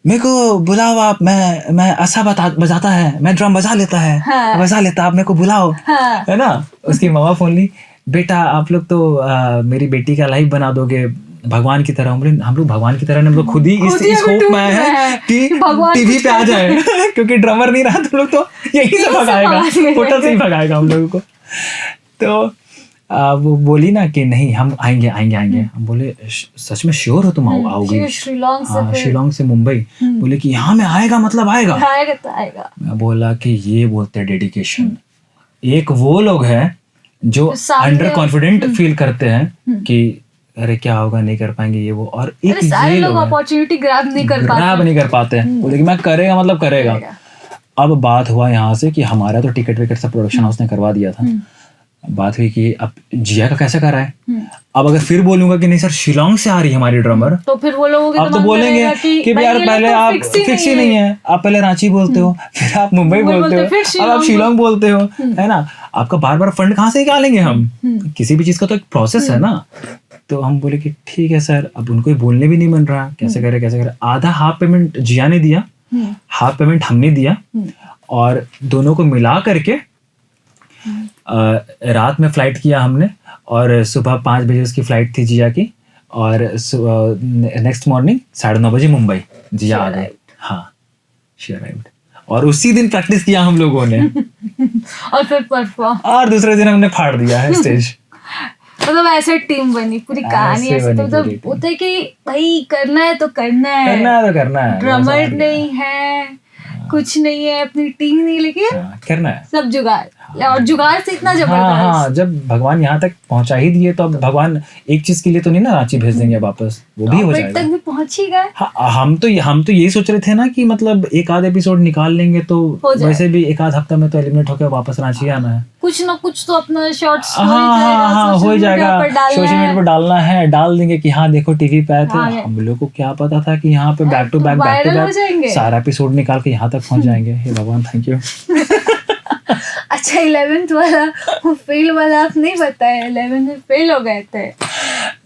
मेरे को बुलाओ आप, मैं अच्छा बजाता है, मैं ड्रम बजा लेता है, आप मेरे को बुलाओ, है ना। उसकी मामा फोन ली, बेटा आप लोग तो मेरी बेटी का लाइफ बना दोगे भगवान की तरह। हम लोग भगवान की तरह, हम लोग खुद ही इस होप में आए हैं कि टीवी पे आ जाए क्योंकि ड्रमर नहीं रहा तो लोग तो यही से भगाएगा, होटल से ही भगाएगा हम लोगों को। तो वो बोली ना कि नहीं हम आएंगे। हम बोले सच में श्योर हो तुम आओगे? शिलोंग से मुंबई। बोले कि यहाँ में आएगा मतलब आएगा। मैं बोला कि ये बोलते हैं डेडिकेशन। एक वो लोग हैं जो अंडर कॉन्फिडेंट फील करते हैं कि अरे क्या होगा, नहीं कर पाएंगे ये वो, और एक ये लोग अपॉर्चुनिटी ग्रैब नहीं कर पाते। बोले कि मैं करेगा मतलब करेगा। अब बात हुआ यहाँ से कि हमारा तो टिकट विकेट सब प्रोडक्शन हाउस ने करवा दिया था। बात हुई कि अब जिया का कैसे कराए। अब अगर फिर बोलूंगा कि नहीं सर शिलोंग से आ रही है हमारी ड्रमर, तो फिर वो लोगों आप तो बोलेंगे कि यार पहले आप फिक्स ही नहीं है, आप पहले रांची बोलते हो, फिर आप मुंबई बोलते हो, अब आप शिलोंग बोलते हो, है ना, आपका बार बार फंड कहाँ से निकालेंगे हम, किसी भी चीज का तो एक प्रोसेस है ना। तो हम बोले कि ठीक है सर, अब उनको बोलने भी नहीं बन रहा, कैसे करे। आधा हाफ पेमेंट जिया ने दिया, हाफ पेमेंट हमने दिया, और दोनों को मिला करके रात में फ्लाइट किया हमने, और सुबह 5 बजे उसकी फ्लाइट थी जिया की, और नेक्स्ट मॉर्निंग 9:30 बजे मुंबई जिया आ गए। हाँ, शी अराइव्ड, और उसी दिन प्रैक्टिस किया हम लोगों ने और फिर परफॉर्म, और दूसरे दिन हमने फाड़ दिया है स्टेज। मतलब ऐसे टीम बनी, पूरी कहानी ऐसे, तो मतलब होता है कि भाई करना है तो करना है, ड्रमर नहीं है, कुछ नहीं है, अपनी टीम नहीं, लेकिन करना है, सब जुगाड़, और जुगाड़ से इतना जबरदस्त। हाँ, जब भगवान यहाँ तक पहुंचा ही दिए तो अब भगवान एक चीज के लिए तो नहीं ना रांची भेज देंगे वापस, वो भी हो जाएगा। तक भी पहुंच ही गए। हाँ, हम तो यही सोच रहे थे ना कि मतलब एक आध एपिसोड निकाल लेंगे तो वैसे भी एक आध हफ्ता में तो एलिमिनेट होकर वापस रांची आना है, कुछ ना कुछ तो अपना शॉर्ट्स हाँ हो जाएगा, सोशल मीडिया पर डालना है, डाल देंगे कि हाँ देखो टीवी पे आए थे। हम लोग को क्या पता था कि यहाँ पे बैक टू बैक सारा एपिसोड निकाल के यहाँ तक पहुंच जाएंगे। हे भगवान, थैंक यू। अच्छा, 11th वाला वो फेल वाला आप नहीं बताया, 11th में फेल हो गए थे।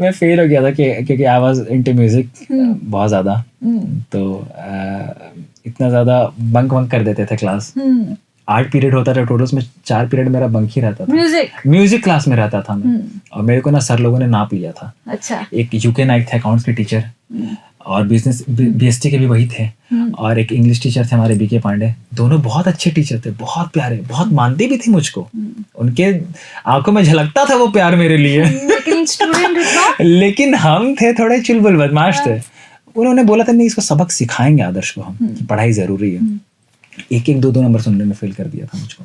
मैं फेल हो गया था क्योंकि आई वाज इनटू म्यूजिक बहुत ज्यादा, तो इतना ज्यादा बंक कर देते थे क्लास। 8 पीरियड होता था टोटल, उसमें 4 पीरियड मेरा बंक ही रहता था। म्यूजिक क्लास में रहता था मैं, और मेरे को ना सर लोगों ने नाप लिया था। अच्छा। एक यूके नाइट थे अकाउंट्स के टीचर, और बिजनेस बीएसटी के भी वही थे, और एक इंग्लिश टीचर थे हमारे बीके पांडे। दोनों बहुत अच्छे टीचर थे, बहुत प्यारे, बहुत मानते भी थे मुझको, उनके आंखों में झलकता था वो प्यार मेरे लिए। लेकिन हम थे थोड़े चुलबुल बदमाश थे। उन्होंने बोला था नहीं, इसको सबक सिखाएंगे आदर्श को हम, कि पढ़ाई जरूरी है। 1-1, 2-2 नंबर सुनने में फेल कर दिया था मुझको,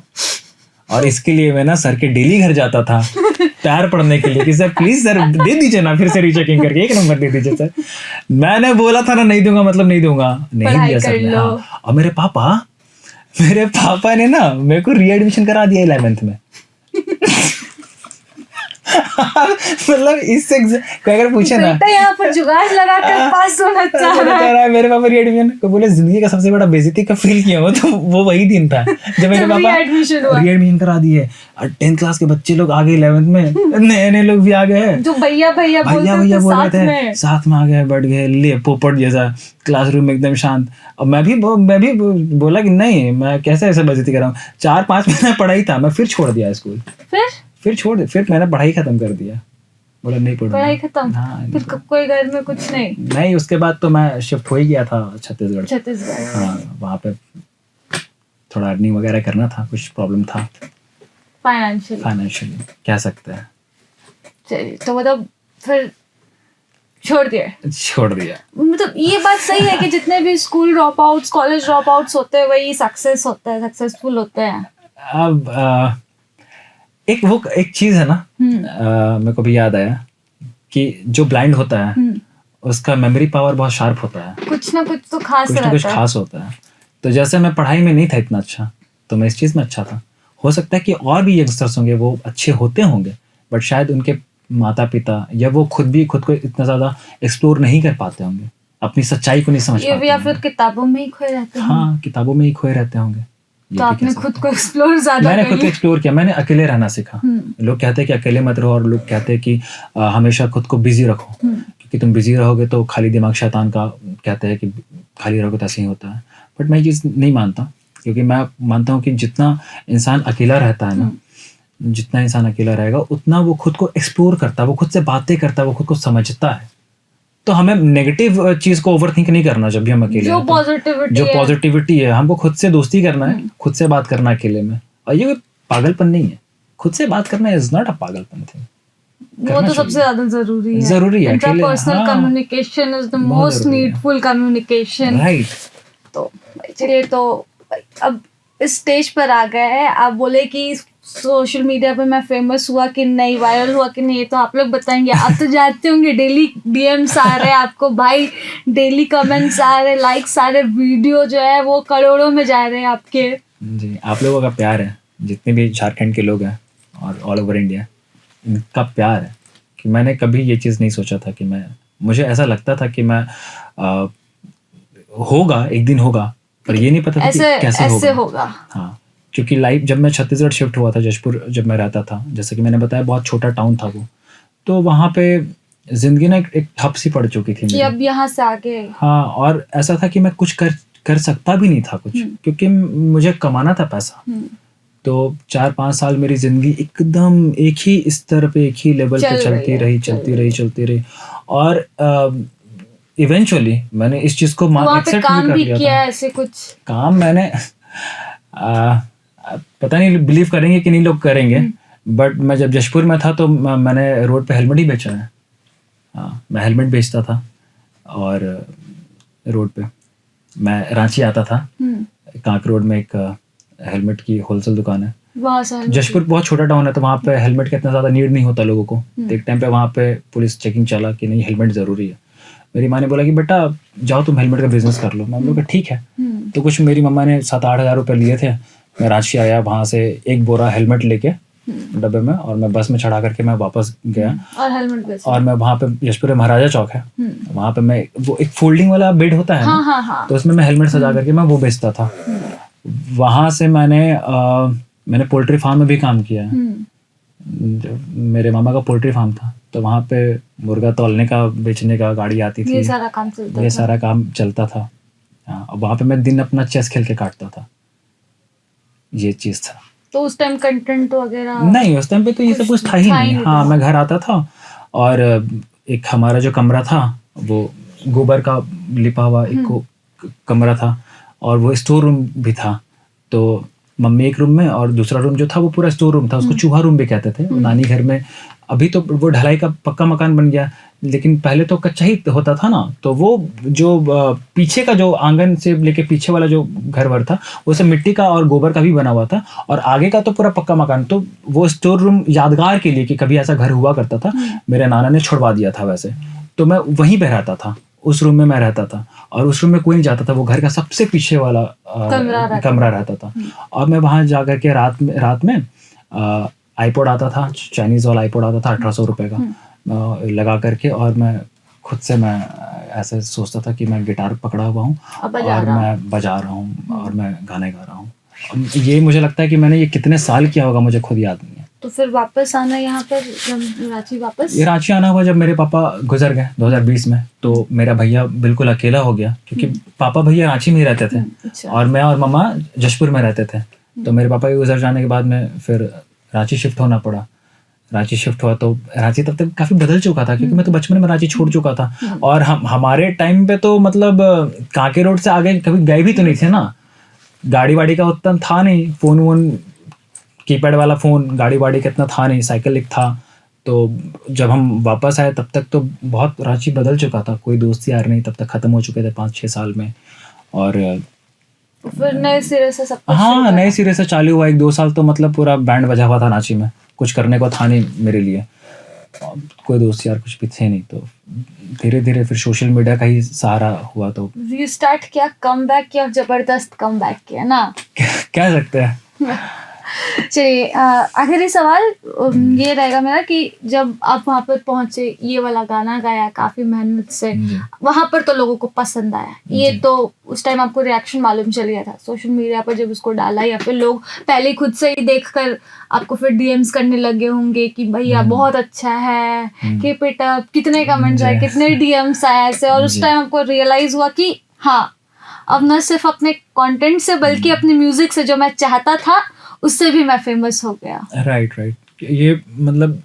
और इसके लिए मैं ना सर के डेली घर जाता था प्यार पढ़ने के लिए कि सर प्लीज सर दे दीजिए ना, फिर से रीचेकिंग करके 1 नंबर दे दीजिए सर। मैंने बोला था ना नहीं दूंगा मतलब नहीं दूंगा, नहीं दिया सर ने। हाँ, और मेरे पापा ने ना मेरे को रीएडमिशन करा दिया 11th में। मतलब इससे कोई अगर पूछे ना, बेटा यहाँ पर जुगाड़ लगाकर पास होना चाह रहा है, मेरे पापा रीएडमिशन को बोले जिंदगी का सबसे बड़ा बेइज्जती का फील किया हो, तो वो वही दिन था जब मेरे पापा रीएडमिशन करा दिए। और 10th क्लास के बच्चे लोग आ गए 11th में, नए लोग भी आ गए, जो भैया बोल रहे थे, साथ में आ गए, बैठ गए, ले पोपट जैसा क्लासरूम में एकदम शांत। और मैं भी बोला कि नहीं, मैं कैसे ऐसे बेइज्जती कर रहा हूँ। 4-5 महीना पढ़ाई था, मैं फिर छोड़ दिया स्कूल, फिर मैंने पढ़ाई खत्म कर दिया, बोला नहीं पढ़ूंगा। पढ़ाई खत्म? हाँ, फिर कोई घर में कुछ नहीं। उसके बाद तो मैं शिफ्ट हो ही गया था छत्तीसगढ़। हाँ, वहाँ पे थोड़ा अर्निंग वगैरह करना था, कुछ प्रॉब्लम था फाइनेंशियली कह सकते हैं। चलिए, तो मतलब फिर छोड़ दिया। मतलब ये बात सही है कि जितने भी school drop outs, college drop outs होते हैं वही सक्सेसफुल होते हैं। अब एक चीज है ना, मेरे को भी याद आया कि जो ब्लाइंड होता है उसका मेमोरी पावर बहुत शार्प होता है, कुछ ना कुछ तो खास होता है। तो जैसे मैं पढ़ाई में नहीं था इतना अच्छा, तो मैं इस चीज में अच्छा था। हो सकता है कि और भी यंगस्टर्स होंगे वो अच्छे होते होंगे, बट शायद उनके माता पिता या वो खुद को इतना ज्यादा एक्सप्लोर नहीं कर पाते होंगे, अपनी सच्चाई को नहीं समझ पाते, या फिर किताबों में ही खोए रहते होंगे। हाँ, किताबों में ही खोए रहते होंगे। तो आपने खुद को एक्सप्लोर किया, मैंने अकेले रहना सीखा। लोग कहते हैं कि अकेले मत रहो, और लोग कहते हैं कि हमेशा खुद को बिजी रखो, क्योंकि तुम बिजी रहोगे तो खाली दिमाग शैतान का, कहते हैं कि खाली रहोगे तो ऐसे ही होता है। बट मैं ये चीज़ नहीं मानता, क्योंकि मैं मानता हूँ कि जितना इंसान अकेला रहता है ना, जितना इंसान अकेला रहेगा उतना वो खुद को एक्सप्लोर करता है, वो खुद से बातें करता है, वो खुद को समझता है। तो हमें नेगेटिव चीज को ओवरथिंक नहीं करना जब भी हम अकेले जो पॉजिटिविटी है, हमको खुद से दोस्ती करना है, खुद से बात करना अकेले में। और ये पागलपन नहीं है, खुद से बात करना इज नॉट अ पागलपन थिंग, वो तो सबसे ज्यादा जरूरी है। Intrapersonal communication is the most needful communication, right. तो चलिए, तो अब इस स्टेज पर आ गए हैं, आप बोले कि सोशल मीडिया पे मैं फेमस हुआ कि नहीं, वायरल हुआ कि नहीं, तो आप लोग बताएंगे। आप तो जानते होंगे डेली डीएम्स आ रहे हैं आपको भाई, डेली कमेंट्स आ रहे, लाइक्स आ रहे, वीडियो जो है वो करोड़ों में जा रहे हैं आपके। जी, आप लोगों का प्यार है, जितने भी झारखंड के लोग हैं और ऑल ओवर इंडिया, इनका प्यार है कि मैंने कभी ये चीज़ नहीं सोचा था कि मुझे ऐसा लगता था कि मैं होगा, एक दिन होगा, पर ये नहीं पता था कि कैसे होगा। हाँ, क्योंकि लाइफ जब मैं छत्तीसगढ़ शिफ्ट हुआ था, जशपुर जब मैं रहता था, जैसे कि मैंने बताया बहुत छोटा टाउन था वो, तो वहाँ पे जिंदगी ना एक ठप सी पड़ चुकी थी मेरी। अब यहाँ से आगे हाँ, और ऐसा था कि मैं कुछ कर सकता भी नहीं था कुछ, क्योंकि मुझे कमाना था पैसा। तो 4-5 साल मेरी जिंदगी एकदम एक ही स्तर पे, एक ही लेवल पे चलती रही और इवेंचुअली मैंने इस चीज को एक्सेप्ट कर लिया था। ऐसे कुछ काम मैंने पता नहीं बिलीव करेंगे कि नहीं लोग करेंगे, बट मैं जब जशपुर में था तो मैंने रोड पे हेलमेट ही बेचा है। हाँ, मैं हेलमेट बेचता था और रोड पे मैं रांची आता था, कांक रोड में एक हेलमेट की होलसेल दुकान है। जशपुर बहुत छोटा टाउन है, तो वहाँ पे हेलमेट का इतना ज़्यादा नीड नहीं होता लोगों को। तो एक टाइम पे वहाँ पे पुलिस चेकिंग चला कि नहीं हेलमेट ज़रूरी है। मेरी माँ ने बोला कि बेटा जाओ तुम हेलमेट का बिजनेस कर लो। मैं बोला ठीक है। तो कुछ मेरी मम्मा ने 7-8 हज़ार रुपये लिए थे। मैं रांची आया, वहाँ से एक बोरा हेलमेट लेके डब्बे में, और मैं बस में चढ़ा करके मैं वापस गया और हेलमेट बेचा। और मैं वहाँ पे जशपुर में महाराजा चौक है, वहाँ पे मैं वो एक फोल्डिंग वाला बेड होता है ना, तो उसमें मैं हेलमेट सजा करके मैं वो बेचता था। वहाँ से मैंने पोल्ट्री फार्म में भी काम किया है। मेरे मामा का पोल्ट्री फार्म था, तो वहाँ पे मुर्गा तौलने का, बेचने का गाड़ी आती थी, ये सारा काम चलता था। और वहाँ पे मैं दिन अपना चेस खेल के काटता था, ये चीज़ था। तो उस टाइम कंटेंट वगैरह नहीं, उस टाइम पे तो ये सब कुछ था ही नहीं। हाँ, मैं घर आता था और एक हमारा जो कमरा था वो गोबर का लिपा हुआ एक कमरा था, और वो स्टोर रूम भी था। तो मम्मी एक रूम में, और दूसरा रूम जो था वो पूरा स्टोर रूम था, उसको चूहा रूम भी कहते थे। नानी घर में अभी तो वो ढलाई का पक्का मकान बन गया, लेकिन पहले तो कच्चा ही होता था ना। तो वो जो पीछे का जो आंगन से लेके पीछे वाला जो घर वर था वो सब मिट्टी का और गोबर का भी बना हुआ था, और आगे का तो पूरा पक्का मकान। तो वो स्टोर रूम यादगार के लिए कि कभी ऐसा घर हुआ करता था, मेरे नाना ने छुड़वा दिया था वैसे। तो मैं वहीं पे रहता था, उस रूम में मैं रहता था, और उस रूम में कोई नहीं जाता था। वो घर का सबसे पीछे वाला कमरा रहता था। और मैं वहाँ जा करके रात में आईपॉड आता था, चाइनीज वाला आईपॉड आता था 1800 रुपये का, लगा करके, और मैं खुद से मैं ऐसे सोचता था कि मैं गिटार पकड़ा हुआ हूँ और मैं बजा रहा हूँ और मैं गाने गा रहा हूँ। ये मुझे लगता है कि मैंने ये कितने साल किया होगा मुझे खुद याद नहीं है। तो फिर वापस आना यहाँ पर, रांची आना हुआ जब मेरे पापा गुजर गए 2020 में। तो मेरा भैया बिल्कुल अकेला हो गया, क्योंकि पापा भैया रांची में ही रहते थे और मैं और मम्मा जशपुर में रहते थे। तो मेरे पापा के गुजर जाने के बाद में फिर रांची शिफ्ट होना पड़ा। रांची शिफ्ट हुआ तो रांची तब तक काफ़ी बदल चुका था, क्योंकि मैं तो बचपन में रांची छोड़ चुका था। और हमारे टाइम पे तो मतलब कांके रोड से आगे कभी गए भी तो नहीं थे ना, गाड़ी वाड़ी का उतना था नहीं, फ़ोन वोन कीपैड वाला फ़ोन, गाड़ी वाड़ी का इतना था नहीं, साइकिल एक था। तो जब हम वापस आए तब तक तो बहुत रांची बदल चुका था, कोई दोस्त यार नहीं तब तक ख़त्म हो चुके थे 5-6 साल में। और फिर नए सिरे से सब कुछ, हाँ, नए सिरे से चालू हुआ। 1-2 साल तो मतलब पूरा बैंड बजा हुआ था रांची में, कुछ करने को था नहीं मेरे लिए, कोई दोस्त यार कुछ भी थे नहीं। तो धीरे धीरे फिर सोशल मीडिया का ही सहारा हुआ, तो रीस्टार्ट किया, कमबैक किया, जबरदस्त कमबैक किया ना, कह सकते हैं। चलिए, आखिरी सवाल ये रहेगा मेरा कि जब आप वहाँ पर पहुँचे, ये वाला गाना गाया काफ़ी मेहनत से, वहाँ पर तो लोगों को पसंद आया, ये तो उस टाइम आपको रिएक्शन मालूम चल गया था सोशल मीडिया पर जब उसको डाला, या फिर लोग पहले खुद से ही देखकर आपको फिर डीएम्स करने लगे होंगे कि भैया बहुत अच्छा है, कीप इट अप, कितने कमेंट्स आए, कितने डीएम्स आए ऐसे, और उस टाइम आपको रियलाइज हुआ कि हाँ, अब न सिर्फ अपने कंटेंट से बल्कि अपने म्यूजिक से जो मैं चाहता था उससे भी मैं फेमस हो गया। राइट। ये मतलब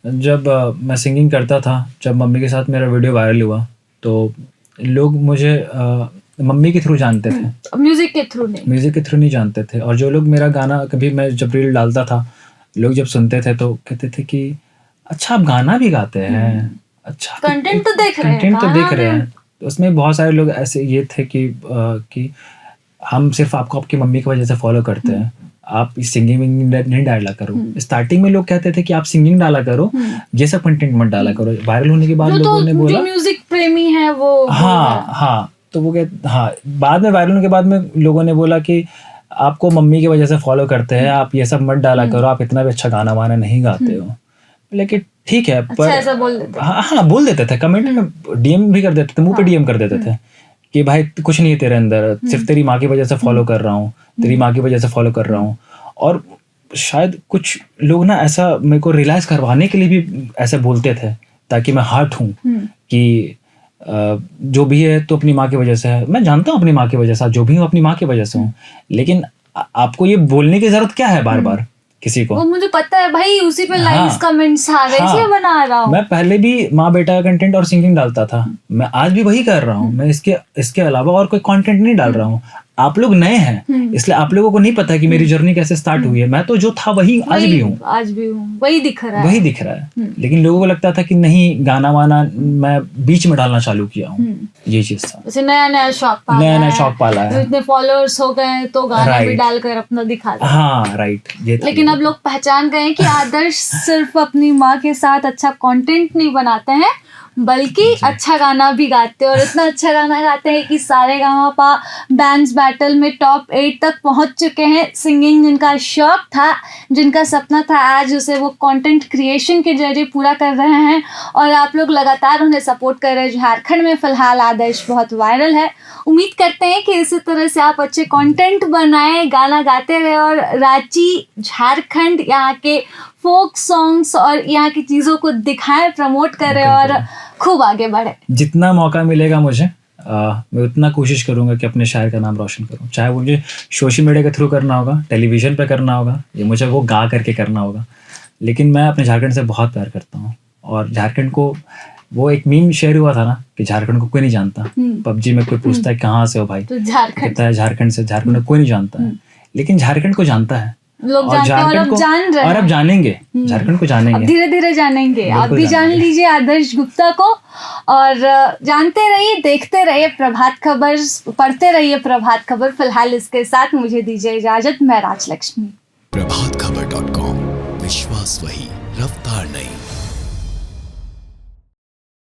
जब मैं सिंगिंग करता था, जब मम्मी के साथ मेरा वीडियो वायरल हुआ, तो लोग मुझे मम्मी के थ्रू जानते थे, म्यूजिक के थ्रू नहीं जानते थे। और जो लोग मेरा गाना, कभी मैं जब रील डालता था, लोग जब सुनते थे तो कहते थे कि अच्छा आप गाना भी गाते हैं, अच्छा कंटेंट तो देख रहे हैं। तो उसमें बहुत सारे लोग ऐसे ये थे कि हम सिर्फ आपको आपकी मम्मी की वजह से फॉलो करते हैं, आप सिंगिंग नहीं डाला करो। स्टार्टिंग में लोग कहते थे कि आप सिंगिंग डाला करो, ये सब कंटेंट मत डाला करो। वायरल होने के बाद लोगों ने बोला, जो म्यूजिक प्रेमी है वो, हाँ, तो वो बाद में वायरल होने के बाद में लोगों ने बोला कि आपको मम्मी की वजह से फॉलो करते हैं, आप ये सब मत डाला करो, आप इतना भी अच्छा गाना वाना नहीं गाते हो। लेकिन ठीक है, अच्छा पर ऐसा बोल देते हैं। हाँ बोल देते थे, कमेंट में डीएम भी कर देते थे, मुंह पे डीएम कर देते थे कि भाई कुछ नहीं है तेरे अंदर, सिर्फ तेरी माँ की वजह से फॉलो कर रहा हूँ, तेरी माँ की वजह से फॉलो कर रहा हूँ। और शायद कुछ लोग ना ऐसा मेरे को रियलाइज करवाने के लिए भी ऐसे बोलते थे ताकि मैं हर्ट हूँ कि जो भी है तो अपनी माँ की वजह से है। मैं जानता हूँ अपनी माँ की वजह से, जो भी हूँ अपनी माँ की वजह से हूँ, लेकिन आपको ये बोलने की जरूरत क्या है बार बार किसी को? वो मुझे पता है भाई, उसी पे लाइक्स कमेंट्स आ रहे हैं, इसलिए बना रहा हूँ। मैं पहले भी माँ बेटा का कंटेंट और सिंगिंग डालता था, मैं आज भी वही कर रहा हूँ। मैं इसके अलावा और कोई कंटेंट नहीं डाल रहा हूँ। आप लोग नए हैं, इसलिए आप लोगों को नहीं पता कि मेरी जर्नी कैसे स्टार्ट हुई है। मैं तो जो था वही आज भी हूँ, वही दिख रहा है, वही दिख रहा है। लेकिन लोगों को लगता था कि नहीं, गाना वाना मैं बीच में डालना चालू किया हूँ, ये चीज था। जैसे नया शौक पाला है, इतने फॉलोअर्स हो गए तो गाना भी डालकर अपना दिखा दे। हाँ राइट, ये था। लेकिन अब लोग पहचान गए कि आदर्श सिर्फ अपनी माँ के साथ अच्छा कंटेंट नहीं बनाते हैं, बल्कि अच्छा गाना भी गाते हैं, और इतना अच्छा गाना गाते हैं कि सारेगामापा बैंड्स बैटल में टॉप 8 तक पहुंच चुके हैं। सिंगिंग जिनका शौक था, जिनका सपना था, आज उसे वो कंटेंट क्रिएशन के जरिए पूरा कर रहे हैं, और आप लोग लगातार उन्हें सपोर्ट कर रहे हैं। झारखंड में फिलहाल आदर्श बहुत वायरल है। उम्मीद करते हैं कि इसी तरह से आप अच्छे कंटेंट बनाएं, गाना गाते रहे, और रांची, झारखंड, यहाँ के फोक सॉन्ग्स और यहाँ की चीज़ों को दिखाएं, प्रमोट करें और खूब आगे बढ़े। जितना मौका मिलेगा मुझे, मैं उतना कोशिश करूंगा कि अपने शायर का नाम रोशन करूं। चाहे मुझे सोशल मीडिया के थ्रू करना होगा, टेलीविज़न पे करना होगा, या मुझे वो गा करके करना होगा, लेकिन मैं अपने झारखंड से बहुत प्यार करता हूँ। और झारखंड को, वो एक मीम शेयर हुआ था ना कि झारखंड को कोई नहीं जानता। पबजी में कोई पूछता है कहाँ से हो भाई, तो झारखंड कहता है झारखंड से। झारखंड को कोई नहीं जानता है, लेकिन झारखंड को जानता है लोग, जानते हैं, और अब जान रहे हैं, और अब जानेंगे, झारखंड को जानेंगे, धीरे धीरे जानेंगे। आप भी जान लीजिए आदर्श गुप्ता को, और जानते रहिए, देखते रहिए प्रभात खबर, पढ़ते रहिए प्रभात खबर। फिलहाल इसके साथ मुझे दीजिए इजाजत, मैं राजलक्ष्मी।